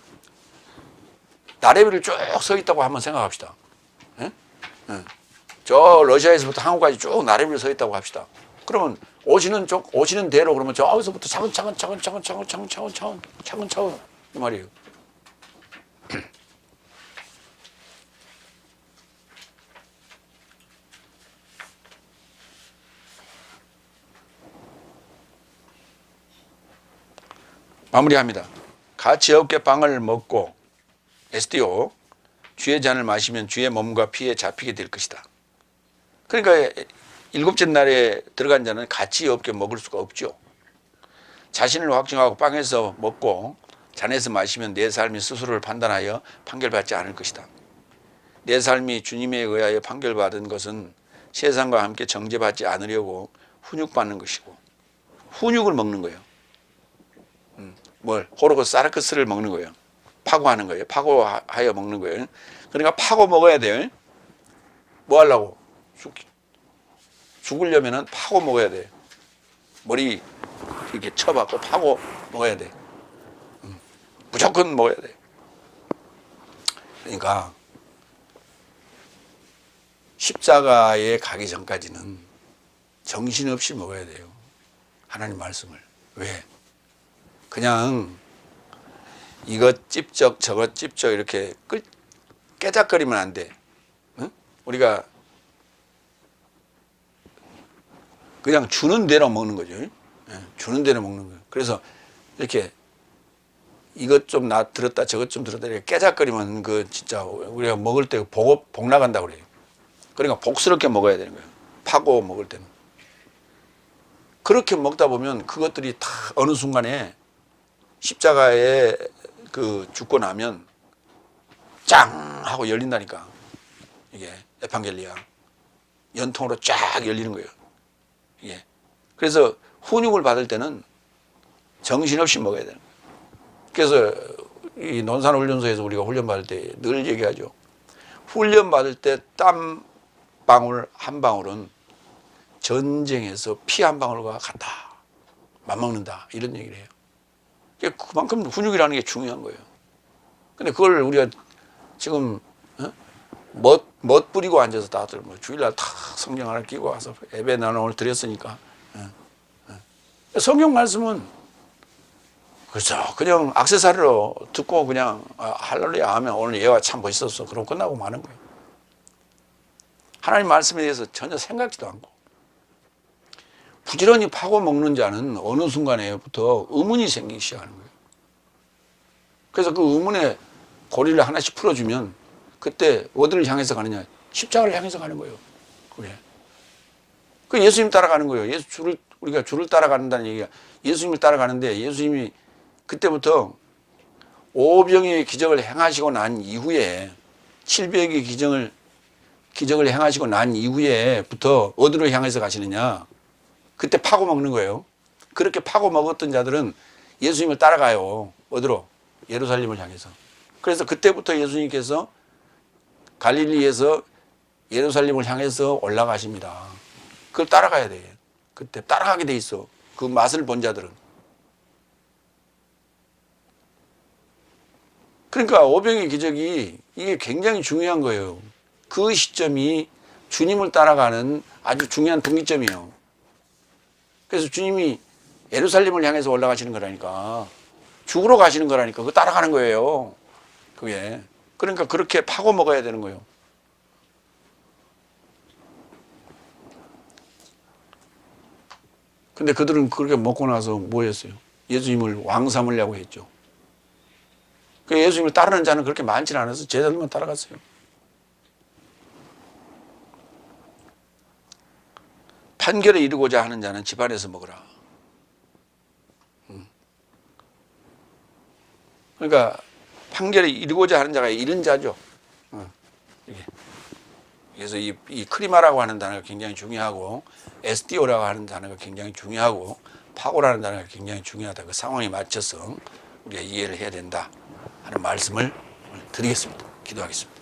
나래비를 쭉 서 있다고 한번 생각합시다. 예? 예. 저 러시아에서부터 한국까지 쭉 나래비를 서 있다고 합시다. 그러면 오시는 대로 그러면 저기서부터 차근차근 이 말이에요. 마무리합니다. 가치 없게 빵을 먹고 SDO 주의 잔을 마시면 주의 몸과 피에 잡히게 될 것이다. 그러니까 일곱째 날에 들어간 자는 가치 없게 먹을 수가 없죠. 자신을 확증하고 빵에서 먹고 잔에서 마시면 내 삶이 스스로를 판단하여 판결받지 않을 것이다. 내 삶이 주님에 의하여 판결받은 것은 세상과 함께 정죄받지 않으려고 훈육받는 것이고, 훈육을 먹는 거예요. 호로고사르크스를 먹는 거예요. 파고하는 거예요. 파고하여 먹는 거예요. 그러니까 파고 먹어야 돼요. 뭐 하려고? 죽으려면 파고 먹어야 돼요. 머리 이렇게 쳐박고 파고 먹어야 돼. 무조건 먹어야 돼. 그러니까 십자가에 가기 전까지는 정신없이 먹어야 돼요. 하나님 말씀을. 왜? 그냥 이것 찝적 저것 찝적 이렇게 깨작거리면 안 돼. 응? 우리가 그냥 주는 대로 먹는 거죠. 예, 주는 대로 먹는 거예요. 그래서 이렇게 이것 좀 들었다 저것 좀 들었다 이렇게 깨작거리면 그 진짜 우리가 먹을 때 복 나간다고 그래요. 그러니까 복스럽게 먹어야 되는 거예요. 파고 먹을 때는. 그렇게 먹다 보면 그것들이 다 어느 순간에 십자가에 그 죽고 나면 짱 하고 열린다니까. 이게 에판겔리아 연통으로 쫙 열리는 거예요. 이게 그래서 훈육을 받을 때는 정신없이 먹어야 되는 거예요. 그래서 이 논산훈련소에서 우리가 훈련 받을 때 늘 얘기하죠. 훈련 받을 때 땀 방울 한 방울은 전쟁에서 피 한 방울과 같다. 맞먹는다. 이런 얘기를 해요. 그만큼 훈육이라는 게 중요한 거예요. 근데 그걸 우리가 지금 멋 부리고 앉아서 다들 뭐 주일날 다 성경 하나 끼고 와서 예배 나는 오늘 드렸으니까. 성경 말씀은 그렇죠. 그냥 액세서리로 듣고 그냥 할렐루야 하면 오늘 예화 참 멋있었어. 그럼 끝나고 마는 거예요. 하나님 말씀에 대해서 전혀 생각지도 않고 부지런히 파고 먹는 자는 어느 순간에부터 의문이 생기기 시작하는 거예요. 그래서 그 의문의 고리를 하나씩 풀어주면 그때 어디를 향해서 가느냐? 십자가를 향해서 가는 거예요. 그게. 그 예수님 따라가는 거예요. 우리가 주를 따라간다는 얘기가 예수님을 따라가는데 예수님이 그때부터 오병이의 기적을 행하시고 난 이후에 700의 기적을 행하시고 난 이후에부터 어디로 향해서 가시느냐? 그때 파고 먹는 거예요. 그렇게 파고 먹었던 자들은 예수님을 따라가요. 어디로? 예루살렘을 향해서. 그래서 그때부터 예수님께서 갈릴리에서 예루살렘을 향해서 올라가십니다. 그걸 따라가야 돼. 그때 따라가게 돼 있어. 그 맛을 본 자들은. 그러니까 오병의 기적이 이게 굉장히 중요한 거예요. 그 시점이 주님을 따라가는 아주 중요한 분기점이에요. 그래서 주님이 예루살렘을 향해서 올라가시는 거라니까. 죽으러 가시는 거라니까. 그거 따라가는 거예요. 그게. 그러니까 그렇게 파고 먹어야 되는 거예요. 근데 그들은 그렇게 먹고 나서 뭐 했어요? 예수님을 왕 삼으려고 했죠. 그 예수님을 따르는 자는 그렇게 많지는 않아서 제자들만 따라갔어요. 판결에 이르고자 하는 자는 집안에서 먹으라. 그러니까 판결에 이르고자 하는 자가 이른 자죠. 그래서 이 크리마라고 하는 단어가 굉장히 중요하고 SDO라고 하는 단어가 굉장히 중요하고 파고라는 단어가 굉장히 중요하다. 그 상황에 맞춰서 우리가 이해를 해야 된다 하는 말씀을 드리겠습니다. 기도하겠습니다.